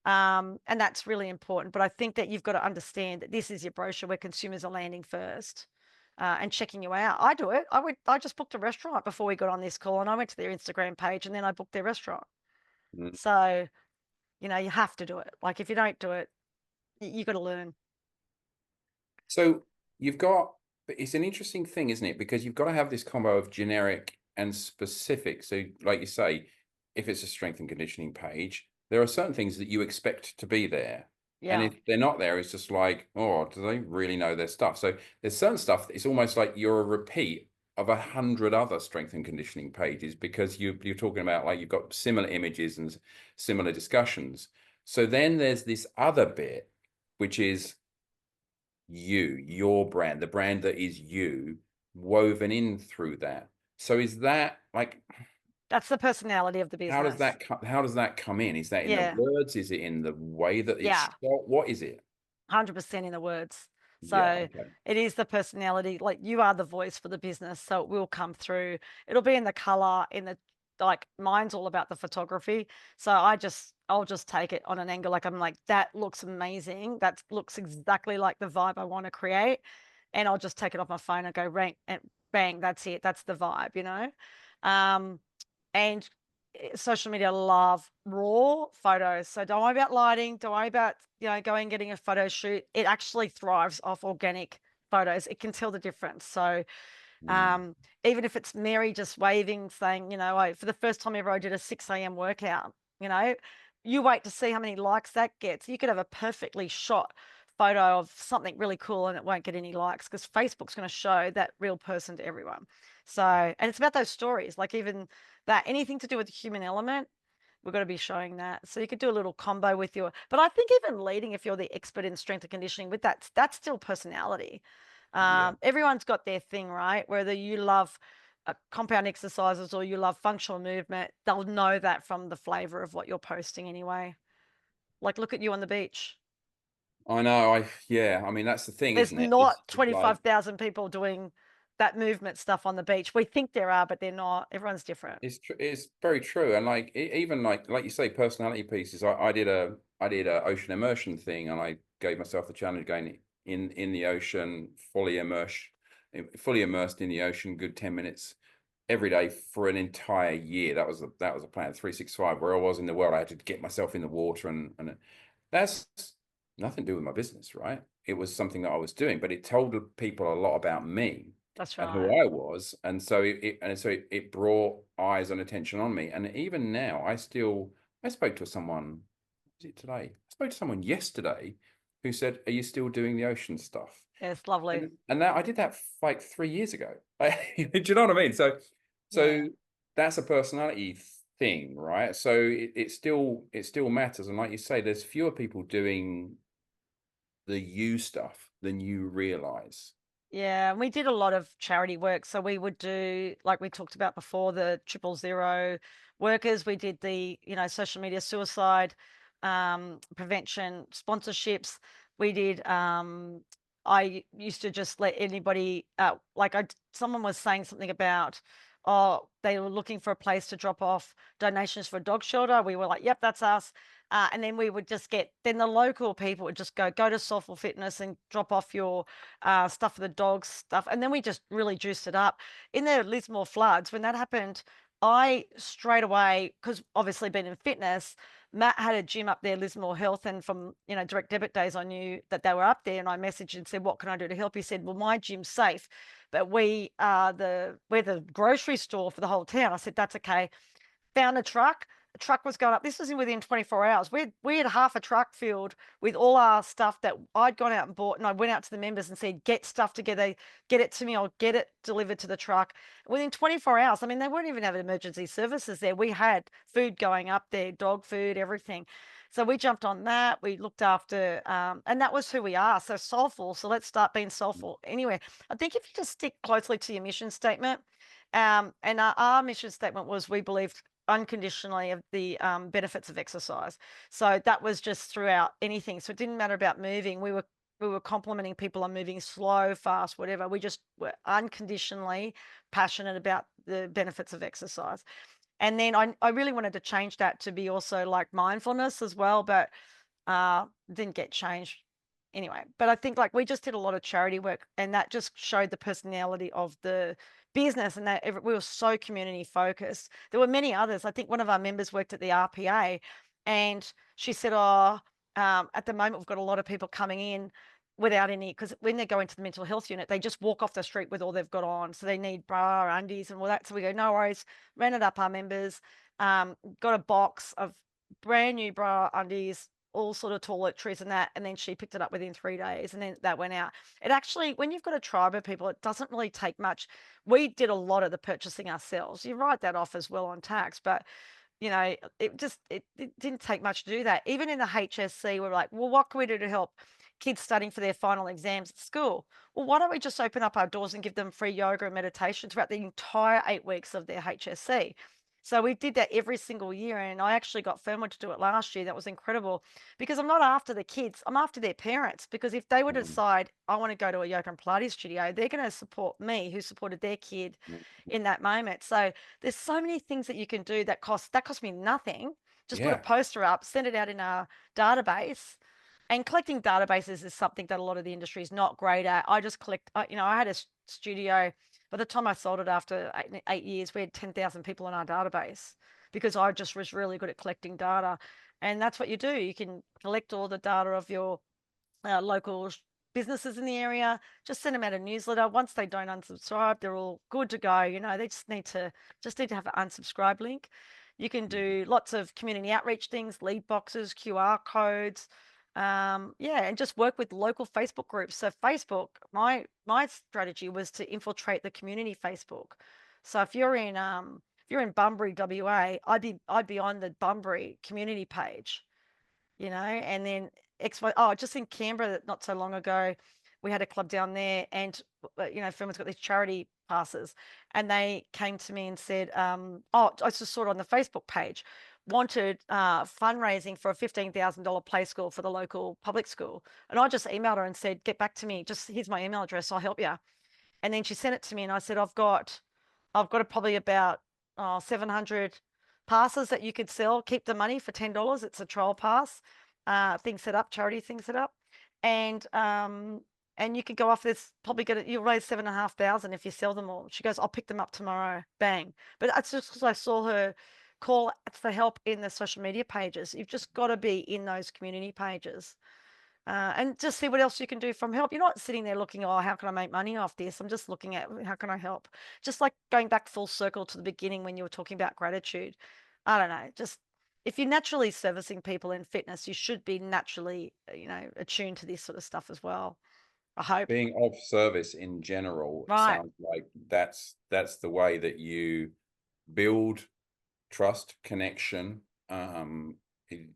And that's really important. But I think that you've got to understand that this is your brochure where consumers are landing first, and checking you out. I do it. I just booked a restaurant before we got on this call, and I went to their Instagram page and then I booked their restaurant. Mm. So, you have to do it. Like, if you don't do it, you've got to learn. So you've got, it's an interesting thing, isn't it? Because you've got to have this combo of generic and specific. So, like you say, if it's a strength and conditioning page, there are certain things that you expect to be there. And Yeah. if they're not there, it's just like, oh, do they really know their stuff? So there's certain stuff that it's almost like you're a repeat of 100 other strength and conditioning pages, because you're talking about, like, you've got similar images and similar discussions. So then there's this other bit, which is your brand, the brand that is you, woven in through that. So is that like, That's the personality of the business. how does that come in? Is that in the Yeah. words? Is it in the way that it's Yeah. shot? What is it? 100% in the words. Yeah, So okay. it is the personality. Like, you are the voice for the business. So it will come through. It'll be in the color, like, mine's all about the photography. So I'll just take it on an angle. Like, I'm like, that looks amazing. That looks exactly like the vibe I want to create. And I'll just take it off my phone and go rank and bang, that's it. That's the vibe. Um, and social media love raw photos. So don't worry about lighting. Don't worry about, going and getting a photo shoot. It actually thrives off organic photos. It can tell the difference. So Mm. even if it's Mary just waving, saying, for the first time ever, I did a 6 a.m. workout, you know, you wait to see how many likes that gets. You could have a perfectly shot photo of something really cool and it won't get any likes, because Facebook's going to show that real person to everyone. So, and it's about those stories, like even that, anything to do with the human element, we've got to be showing that. So you could do a little combo with your, but I think even leading, if you're the expert in strength and conditioning with that, that's still personality. Yeah. Everyone's got their thing, right? Whether you love compound exercises or you love functional movement, they'll know that from the flavor of what you're posting anyway. Like, look at you on the beach. I know. Yeah. I mean, that's the thing, There's isn't it? It's not just like, 25,000 people doing that movement stuff on the beach. We think there are, but they're not. Everyone's different. it's very true. And like, even like you say, personality pieces. I did a ocean immersion thing, and I gave myself the challenge going in the ocean, fully immersed in the ocean, good 10 minutes every day for an entire year. That was a plan, 365. Where I was in the world, I had to get myself in the water, and that's nothing to do with my business, right? It was something that I was doing, but it told people a lot about me That's and who right. I was. And so it brought eyes and attention on me. And even now, I spoke to someone, was it today? I spoke to someone yesterday who said, "Are you still doing the ocean stuff?" Yeah, it's lovely. And that I did that like 3 years ago. Do you know what I mean? So Yeah. that's a personality thing, right? So it still matters. And like you say, there's fewer people doing the you stuff than you realize. Yeah, and we did a lot of charity work. So we would do, like we talked about before, the 000 workers. We did the, social media suicide prevention sponsorships. We did, I used to just let anybody, someone was saying something about, oh, they were looking for a place to drop off donations for a dog shelter. We were like, yep, that's us. And then we would just then the local people would just go to Soulful Fitness and drop off your stuff for the dogs stuff. And then we just really juiced it up. In the Lismore floods, when that happened, I straight away, because obviously being in fitness, Matt had a gym up there, Lismore Health, and from direct debit days, I knew that they were up there, and I messaged and said, "What can I do to help?" He said, "Well, my gym's safe, but we're the grocery store for the whole town." I said, "That's okay." Found a truck. The truck was going up. This was within 24 hours. We had half a truck filled with all our stuff that I'd gone out and bought. And I went out to the members and said, get stuff together, get it to me. I'll get it delivered to the truck. Within 24 hours, I mean, they weren't even having emergency services there. We had food going up there, dog food, everything. So we jumped on that. We looked after, and that was who we are. So soulful. So let's start being soulful. Anyway, I think if you just stick closely to your mission statement, and our mission statement was we believed unconditionally of the benefits of exercise. So that was just throughout anything. So it didn't matter about moving. We were complimenting people on moving slow, fast, whatever. We just were unconditionally passionate about the benefits of exercise. And then I really wanted to change that to be also like mindfulness as well, but didn't get changed anyway. But I think like we just did a lot of charity work, and that just showed the personality of the business, and that we were so community focused. There were many others. I think one of our members worked at the RPA, and she said, "Oh, at the moment we've got a lot of people coming in without any, because when they go into the mental health unit, they just walk off the street with all they've got on, so they need bra, undies, and all that." So we go, "No worries." Rented up our members, got a box of brand new bra, undies, all sort of toiletries and that. And then she picked it up within 3 days, and then that went out. It actually, when you've got a tribe of people, it doesn't really take much. We did a lot of the purchasing ourselves. You write that off as well on tax, but it didn't take much to do that. Even in the HSC, we're like, well, what can we do to help kids studying for their final exams at school? Well, why don't we just open up our doors and give them free yoga and meditation throughout the entire 8 weeks of their HSC? So we did that every single year, and I actually got Fernwood to do it last year. That was incredible, because I'm not after the kids, I'm after their parents. Because if they were to Mm, decide I want to go to a yoga and Pilates studio, they're going to support me, who supported their kid mm. in that moment. So there's so many things that you can do that cost me nothing. Just put a Yeah. poster up, send it out in our database. And collecting databases is something that a lot of the industry is not great at. I just collect, I had a studio. By the time I sold it after 8 years, we had 10,000 people in our database, because I just was really good at collecting data. And that's what you do. You can collect all the data of your local businesses in the area, just send them out a newsletter. Once they don't unsubscribe, they're all good to go. They just need to have an unsubscribe link. You can Mm. do lots of community outreach things, lead boxes, QR codes. Yeah, and just work with local Facebook groups. So Facebook, my strategy was to infiltrate the community Facebook. So if you're in Bunbury, WA, I'd be on the Bunbury community page, and then just in Canberra not so long ago, we had a club down there, and Firma's got these charity passes, and they came to me and said, oh, I just saw it on the Facebook page, wanted fundraising for a $15,000 play school for the local public school. And I just emailed her and said, get back to me, just here's my email address, I'll help you. And then she sent it to me, and I said, I've got probably about 700 passes that you could sell. Keep the money for $10. It's a trial pass, thing set up, charity thing set up, and you could go off this. Probably you'll raise 7,500 if you sell them all. She goes, I'll pick them up tomorrow. Bang! But that's just because I saw her call for help in the social media pages. You've just got to be in those community pages. And just see what else you can do from help. You're not sitting there looking, oh, how can I make money off this? I'm just looking at how can I help? Just like going back full circle to the beginning when you were talking about gratitude. I don't know, just if you're naturally servicing people in fitness, you should be naturally, attuned to this sort of stuff as well. I hope. Being of service in general Right. sounds like that's the way that you build trust, connection,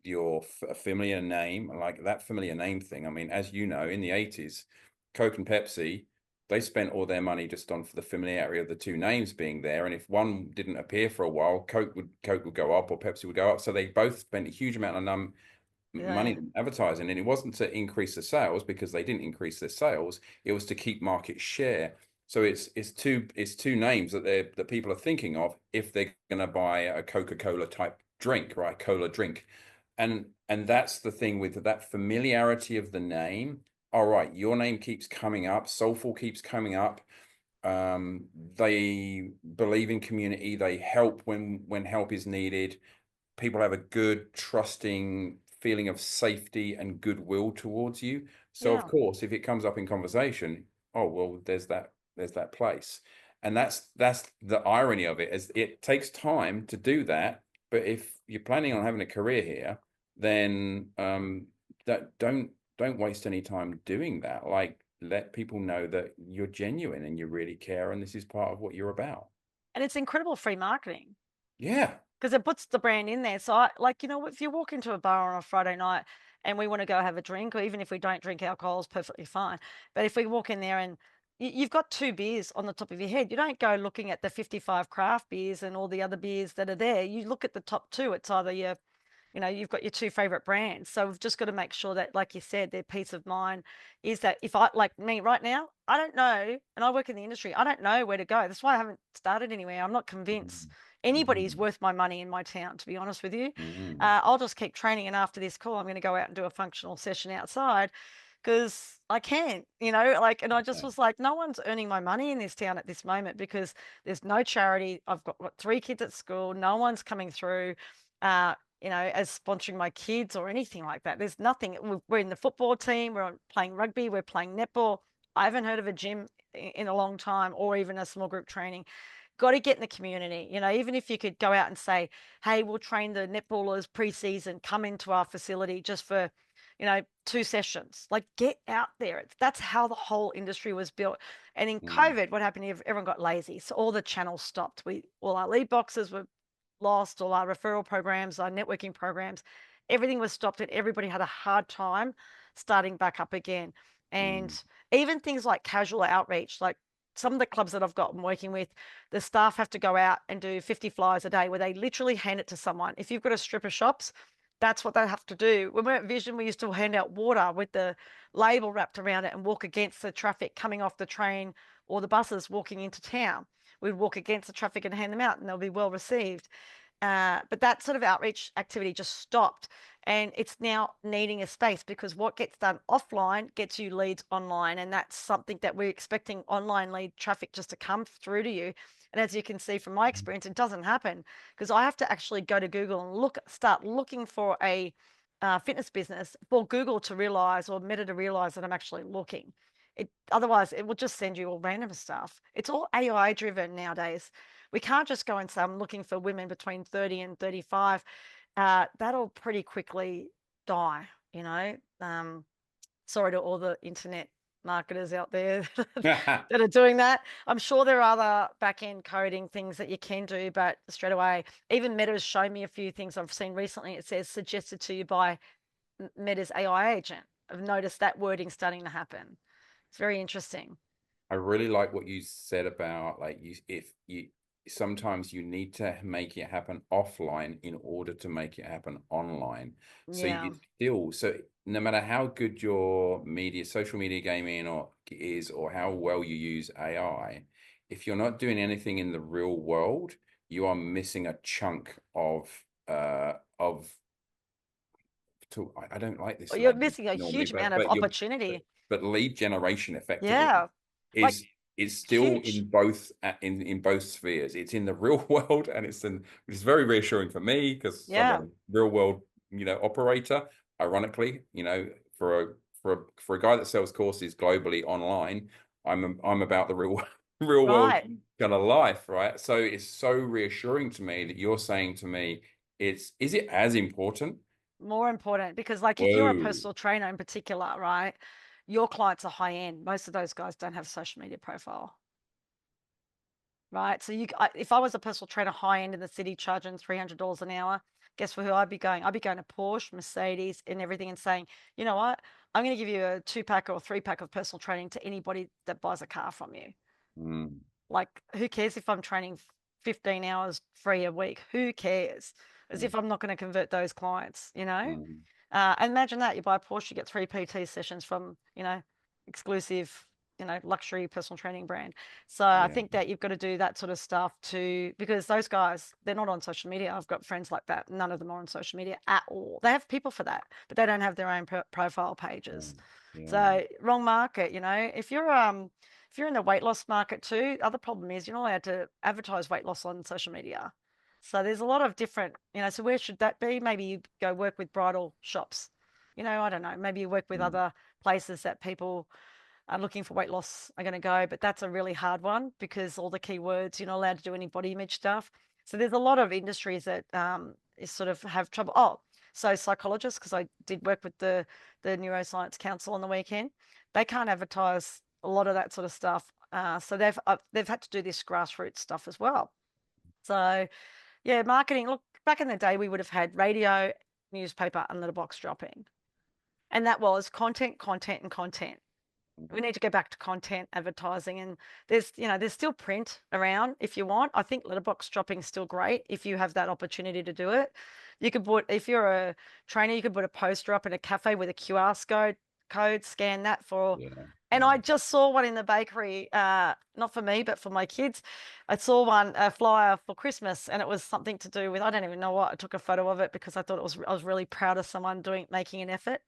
your familiar name, like that familiar name thing. I mean, as you know, in the 80s, Coke and Pepsi, they spent all their money just on for the familiarity of the two names being there. And if one didn't appear for a while, Coke would go up or Pepsi would go up. So they both spent a huge amount of money Yeah. on advertising, and it wasn't to increase the sales because they didn't increase their sales. It was to keep market share. So it's two names that people are thinking of if they're going to buy a Coca-Cola type drink, right? Cola drink, and that's the thing with that familiarity of the name. All right, your name keeps coming up, Soulful keeps coming up. They believe in community. They help when help is needed. People have a good, trusting feeling of safety and goodwill towards you. So of Yeah. course, if it comes up in conversation, oh well, there's that place. And that's the irony of it, is it takes time to do that. But if you're planning on having a career here, then that don't waste any time doing that. Like, let people know that you're genuine and you really care and this is part of what you're about. And it's incredible free marketing Yeah. because it puts the brand in there. So I like, if you walk into a bar on a Friday night and we want to go have a drink, or even if we don't drink alcohol, is perfectly fine. But if we walk in there and you've got two beers on the top of your head, you don't go looking at the 55 craft beers and all the other beers that are there. You look at the top two. It's either you've got your two favorite brands. So we've just got to make sure that, like you said, their peace of mind is that if I, like me right now, I don't know, and I work in the industry, I don't know where to go. That's why I haven't started anywhere. I'm not convinced Mm, anybody's mm, worth my money in my town, to be honest with you. mm. I'll just keep training. And after this call, I'm going to go out and do a functional session outside because I can, and I just Yeah. was like, no one's earning my money in this town at this moment because there's no charity. I've got what, three kids at school. No one's coming through. Uh, as sponsoring my kids or anything like that. There's nothing. We're in the football team, we're playing rugby, we're playing netball. I haven't heard of a gym in a long time, or even a small group training. Got to get in the community. Even if you could go out and say, hey, we'll train the netballers pre-season, come into our facility just for, 2 sessions. Like, get out there. That's how the whole industry was built. And in Mm, COVID, what happened? Everyone got lazy. So all the channels stopped. All our lead boxes were lost, all our referral programs, our networking programs, everything was stopped, and everybody had a hard time starting back up again. And mm, even things like casual outreach, like some of the clubs that I've gotten working with, the staff have to go out and do 50 flyers a day where they literally hand it to someone. If you've got a strip of shops, that's what they have to do. When we were at Vision, we used to hand out water with the label wrapped around it and walk against the traffic coming off the train or the buses walking into town. We'd walk against the traffic and hand them out, and they'll be well received. But that sort of outreach activity just stopped, and it's now needing a space because what gets done offline gets you leads online, and that's something that we're expecting online lead traffic just to come through to you. And as you can see from my experience, it doesn't happen because I have to actually go to Google and start looking for a fitness business for Google to realize, or Meta to realize, that I'm actually looking. Otherwise, it will just send you all random stuff. It's all AI driven nowadays. We can't just go and say, I'm looking for women between 30 and 35. That'll pretty quickly die, you know. Sorry to all the internet marketers out there mm. that are doing that. I'm sure there are other back end coding things that you can do, but straight away, even Meta's shown me a few things I've seen recently. It says suggested to you by Meta's AI agent. I've noticed that wording starting to happen. It's very interesting. I really like what you said about, like, if you sometimes you need to make it happen offline in order to make it happen online. So Yeah. you still, so no matter how good your social media gaming or how well you use AI, if you're not doing anything in the real world, you are missing a chunk of I don't like this Well, you're language missing a normally, huge amount of but opportunity. but lead generation effectively Yeah. Like, is still huge. in both spheres. It's in the real world, and which is very reassuring for me because I'm a Yeah. real world operator. Ironically, for a guy that sells courses globally online, I'm about the real world Right. kind of life, right? So it's so reassuring to me that you're saying to me, is it as important? More important because, like, if you're a Whoa. personal trainer in particular, right, your clients are high end. Most of those guys don't have a social media profile, right? So if I was a personal trainer high end in the city charging $300 an hour, guess for who I'd be going? I'd be going to Porsche, Mercedes, and everything, and saying, you know what? I'm going to give you a 2-pack or a 3-pack of personal training to anybody that buys a car from you. Mm, Like, who cares if I'm training 15 hours free a week? Who cares? As mm, if I'm not going to convert those clients, you know? mm. And imagine that you buy a Porsche, you get 3 PT sessions from, exclusive, luxury personal training brand. So I Yeah. think that you've got to do that sort of stuff too, because those guys, they're not on social media. I've got friends like that. None of them are on social media at all. They have people for that, but they don't have their own profile pages. Yeah. So wrong market, if you're in the weight loss market too, other problem is you're not allowed to advertise weight loss on social media. So there's a lot of different, so where should that be? Maybe you go work with bridal shops. I don't know. Maybe you work with Mm, other places that people are looking for weight loss are going to go, but that's a really hard one because all the keywords, you're not allowed to do any body image stuff. So there's a lot of industries that is sort of have trouble. Oh, so psychologists, because I did work with the Neuroscience Council on the weekend, they can't advertise a lot of that sort of stuff. So they've had to do this grassroots stuff as well. So yeah, marketing. Look, back in the day, we would have had radio, newspaper, and letterbox dropping, and that was content, content, and content. We need to go back to content advertising, and there's still print around if you want. I think letterbox dropping is still great if you have that opportunity to do it. You could put, if you're a trainer, you could put a poster up in a cafe with a QR code, scan that for. yeah. And I Yeah. just saw one in the bakery, not for me, but for my kids. I saw a flyer for Christmas, and it was something to do with, I don't even know what. I took a photo of it because I was really proud of someone making an effort.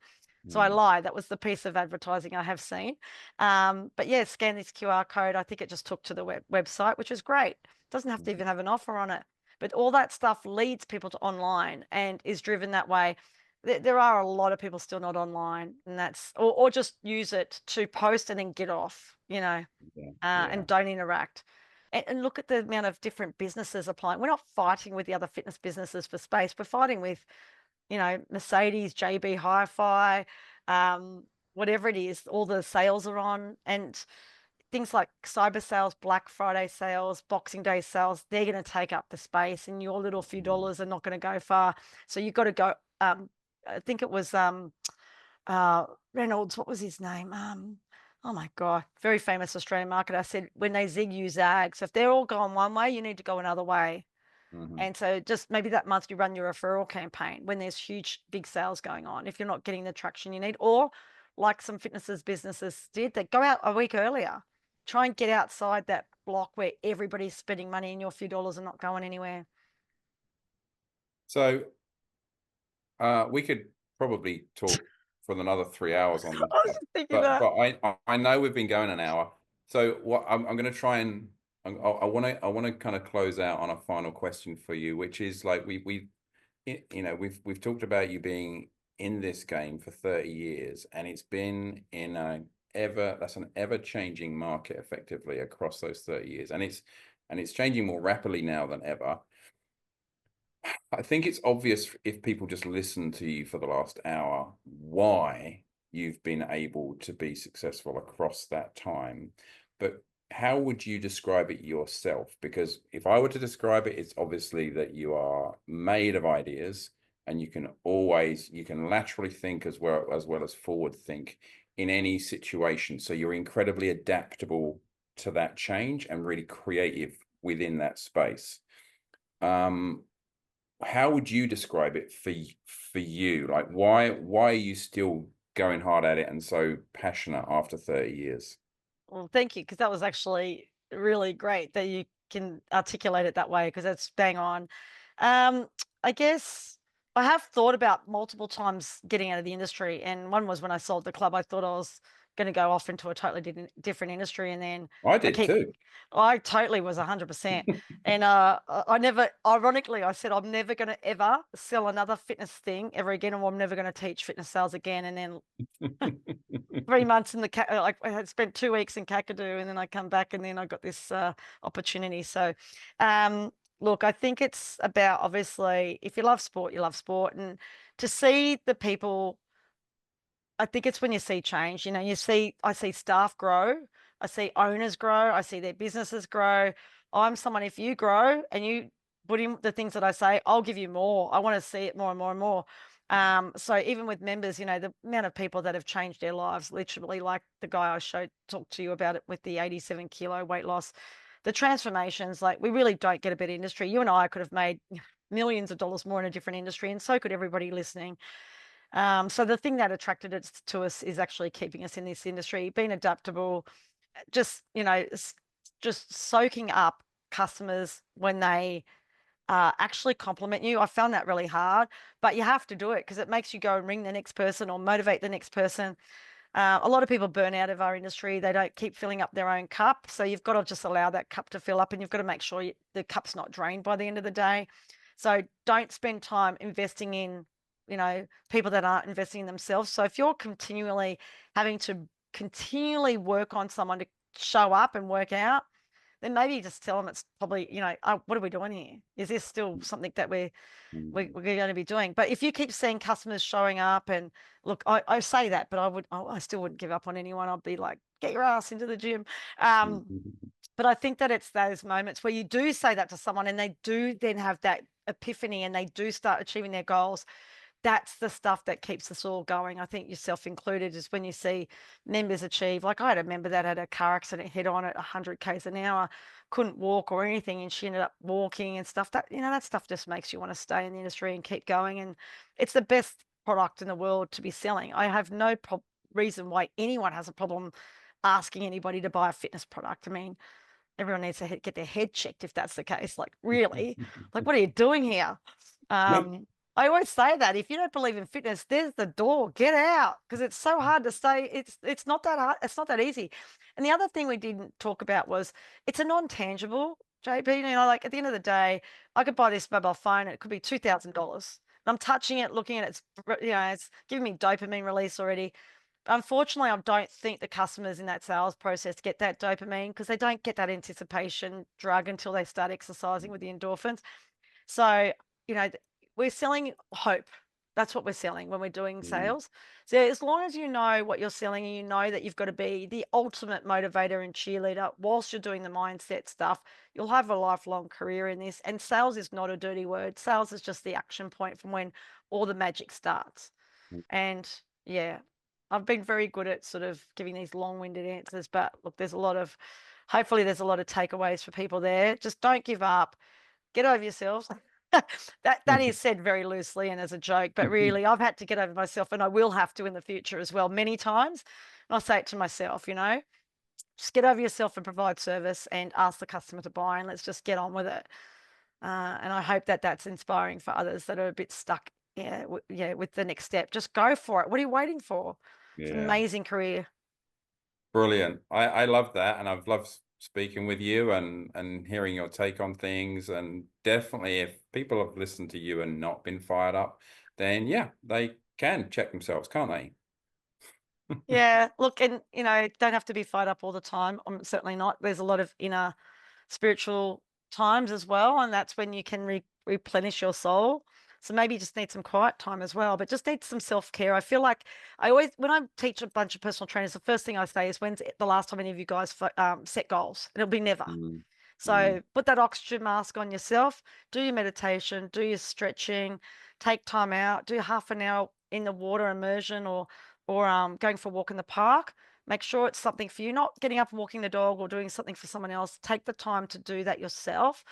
So I Mm, lied. That was the piece of advertising I have seen. But yeah, scan this QR code. I think it just took to the website, which is great. Doesn't have to mm, even have an offer on it. But all that stuff leads people to online and is driven that way. There are a lot of people still not online, and or just use it to post and then get off, yeah. Yeah. and don't interact. And look at the amount of different businesses applying. We're not fighting with the other fitness businesses for space. We're fighting with Mercedes, JB Hi-Fi, whatever it is, all the sales are on, and things like cyber sales, Black Friday sales, Boxing Day sales, they're going to take up the space, and your little few Mm, dollars are not going to go far. So you've got to go. I think it was Reynolds. What was his name? Oh my God, very famous Australian marketer. I said, when they zig, you zag. So if they're all going one way, you need to go another way. mhm. And so just maybe that month you run your referral campaign when there's huge, big sales going on. If you're not getting the traction you need, or like some businesses did, that go out a week earlier. Try and get outside that block where everybody's spending money and your few dollars are not going anywhere. So we could probably talk for another 3 hours on I this, was just thinking that. but I know we've been going an hour. So what I'm going to try and I want to kind of close out on a final question for you, which is like we've talked about you being in this game for 30 years, and it's been in an ever changing market effectively across those 30 years, and it's changing more rapidly now than ever. I think it's obvious if people just listen to you for the last hour why you've been able to be successful across that time. But how would you describe it yourself? Because if I were to describe it, it's obviously that you are made of ideas, and you can laterally think as well as forward think in any situation. So you're incredibly adaptable to that change and really creative within that space. Um, how would you describe it for you? Like, why are you still going hard at it and so passionate after 30 years? Well, thank you, because that was actually really great that you can articulate it that way, because that's bang on. Um, I guess I have thought about multiple times getting out of the industry, and one was when I sold the club. I thought I was going to go off into a totally different industry, and then I I did keep, too. I totally was 100%. And I never, ironically, I said I'm never going to ever sell another fitness thing ever again, or I'm never going to teach fitness sales again. And then 3 months in like I had spent 2 weeks in Kakadu, and then I come back, and then I got this opportunity. So, look, I think it's about, obviously, if you love sport, you love sport, and to see the people. I think it's when you see change. I see staff grow, I see owners grow, I see their businesses grow. I'm someone, if you grow and you put in the things that I say, I'll give you more. I want to see it more and more and more. So even with members, you know, the amount of people that have changed their lives, literally, like the guy I talked to you about it with the 87-kilo weight loss, the transformations, like we really don't get a better industry. You and I could have made millions of dollars more in a different industry, and so could everybody listening. So the thing that attracted it to us is actually keeping us in this industry, being adaptable, just, you know, just soaking up customers when they actually compliment you. I found that really hard, but you have to do it because it makes you go and ring the next person or motivate the next person. A lot of people burn out of our industry. They don't keep filling up their own cup. So you've got to just allow that cup to fill up, and you've got to make sure the cup's not drained by the end of the day. So don't spend time investing in, you know, people that aren't investing in themselves. So if you're continually having to continually work on someone to show up and work out, then maybe just tell them it's probably, you know, oh, what are we doing here? Is this still something that we're going to be doing? But if you keep seeing customers showing up, and look, I say that, but I still wouldn't give up on anyone. I'd be like, get your ass into the gym. But I think that it's those moments where you do say that to someone and they do then have that epiphany and they do start achieving their goals. That's the stuff that keeps us all going. I think yourself included, is when you see members achieve. Like I had a member that had a car accident head on at 100 k's an hour, couldn't walk or anything, and she ended up walking and stuff. That, you know, that stuff just makes you want to stay in the industry and keep going. And it's the best product in the world to be selling. I have no reason why anyone has a problem asking anybody to buy a fitness product. I mean, everyone needs to get their head checked if that's the case. Like, really? Like, what are you doing here? I always say that if you don't believe in fitness, there's the door. Get out, because it's so hard to stay. It's not that hard. It's not that easy. And the other thing we didn't talk about was it's a non-tangible, JP. You know, like at the end of the day, I could buy this mobile phone. It could be $2,000. And I'm touching it, looking at it. It's, you know, it's giving me dopamine release already. Unfortunately, I don't think the customers in that sales process get that dopamine because they don't get that anticipation drug until they start exercising with the endorphins. So, you know, we're selling hope. That's what we're selling when we're doing sales. So as long as you know what you're selling and you know that you've got to be the ultimate motivator and cheerleader whilst you're doing the mindset stuff, you'll have a lifelong career in this. And sales is not a dirty word. Sales is just the action point from when all the magic starts. And yeah, I've been very good at sort of giving these long-winded answers, but look, hopefully there's a lot of takeaways for people there. Just don't give up. Get over yourselves. That is said very loosely and as a joke, but really I've had to get over myself, and I will have to in the future as well, many times. And I'll say it to myself, you know, just get over yourself and provide service and ask the customer to buy, and let's just get on with it. And I hope that that's inspiring for others that are a bit stuck, with the next step. Just go for it. What are you waiting for? It's an amazing career. Brilliant. I love that, and I've loved speaking with you and hearing your take on things. And definitely, if people have listened to you and not been fired up, then yeah, they can check themselves, can't they? Yeah, look, and you know, don't have to be fired up all the time. I'm certainly not. There's a lot of inner spiritual times as well, and that's when you can replenish your soul. So maybe you just need some quiet time as well, but just need some self-care. I feel like when I teach a bunch of personal trainers, the first thing I say is, when's the last time any of you guys set goals? And it'll be never. So put that oxygen mask on yourself, do your meditation, do your stretching, take time out, do half an hour in the water immersion, or going for a walk in the park. Make sure it's something for you, not getting up and walking the dog or doing something for someone else. Take the time to do that yourself.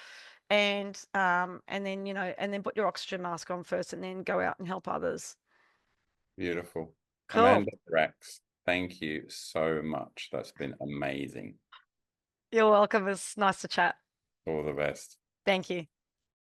And then, you know, and then put your oxygen mask on first and then go out and help others. Beautiful. Cool. Amanda Bracks, thank you so much. That's been amazing. You're welcome. It's nice to chat. All the best. Thank you.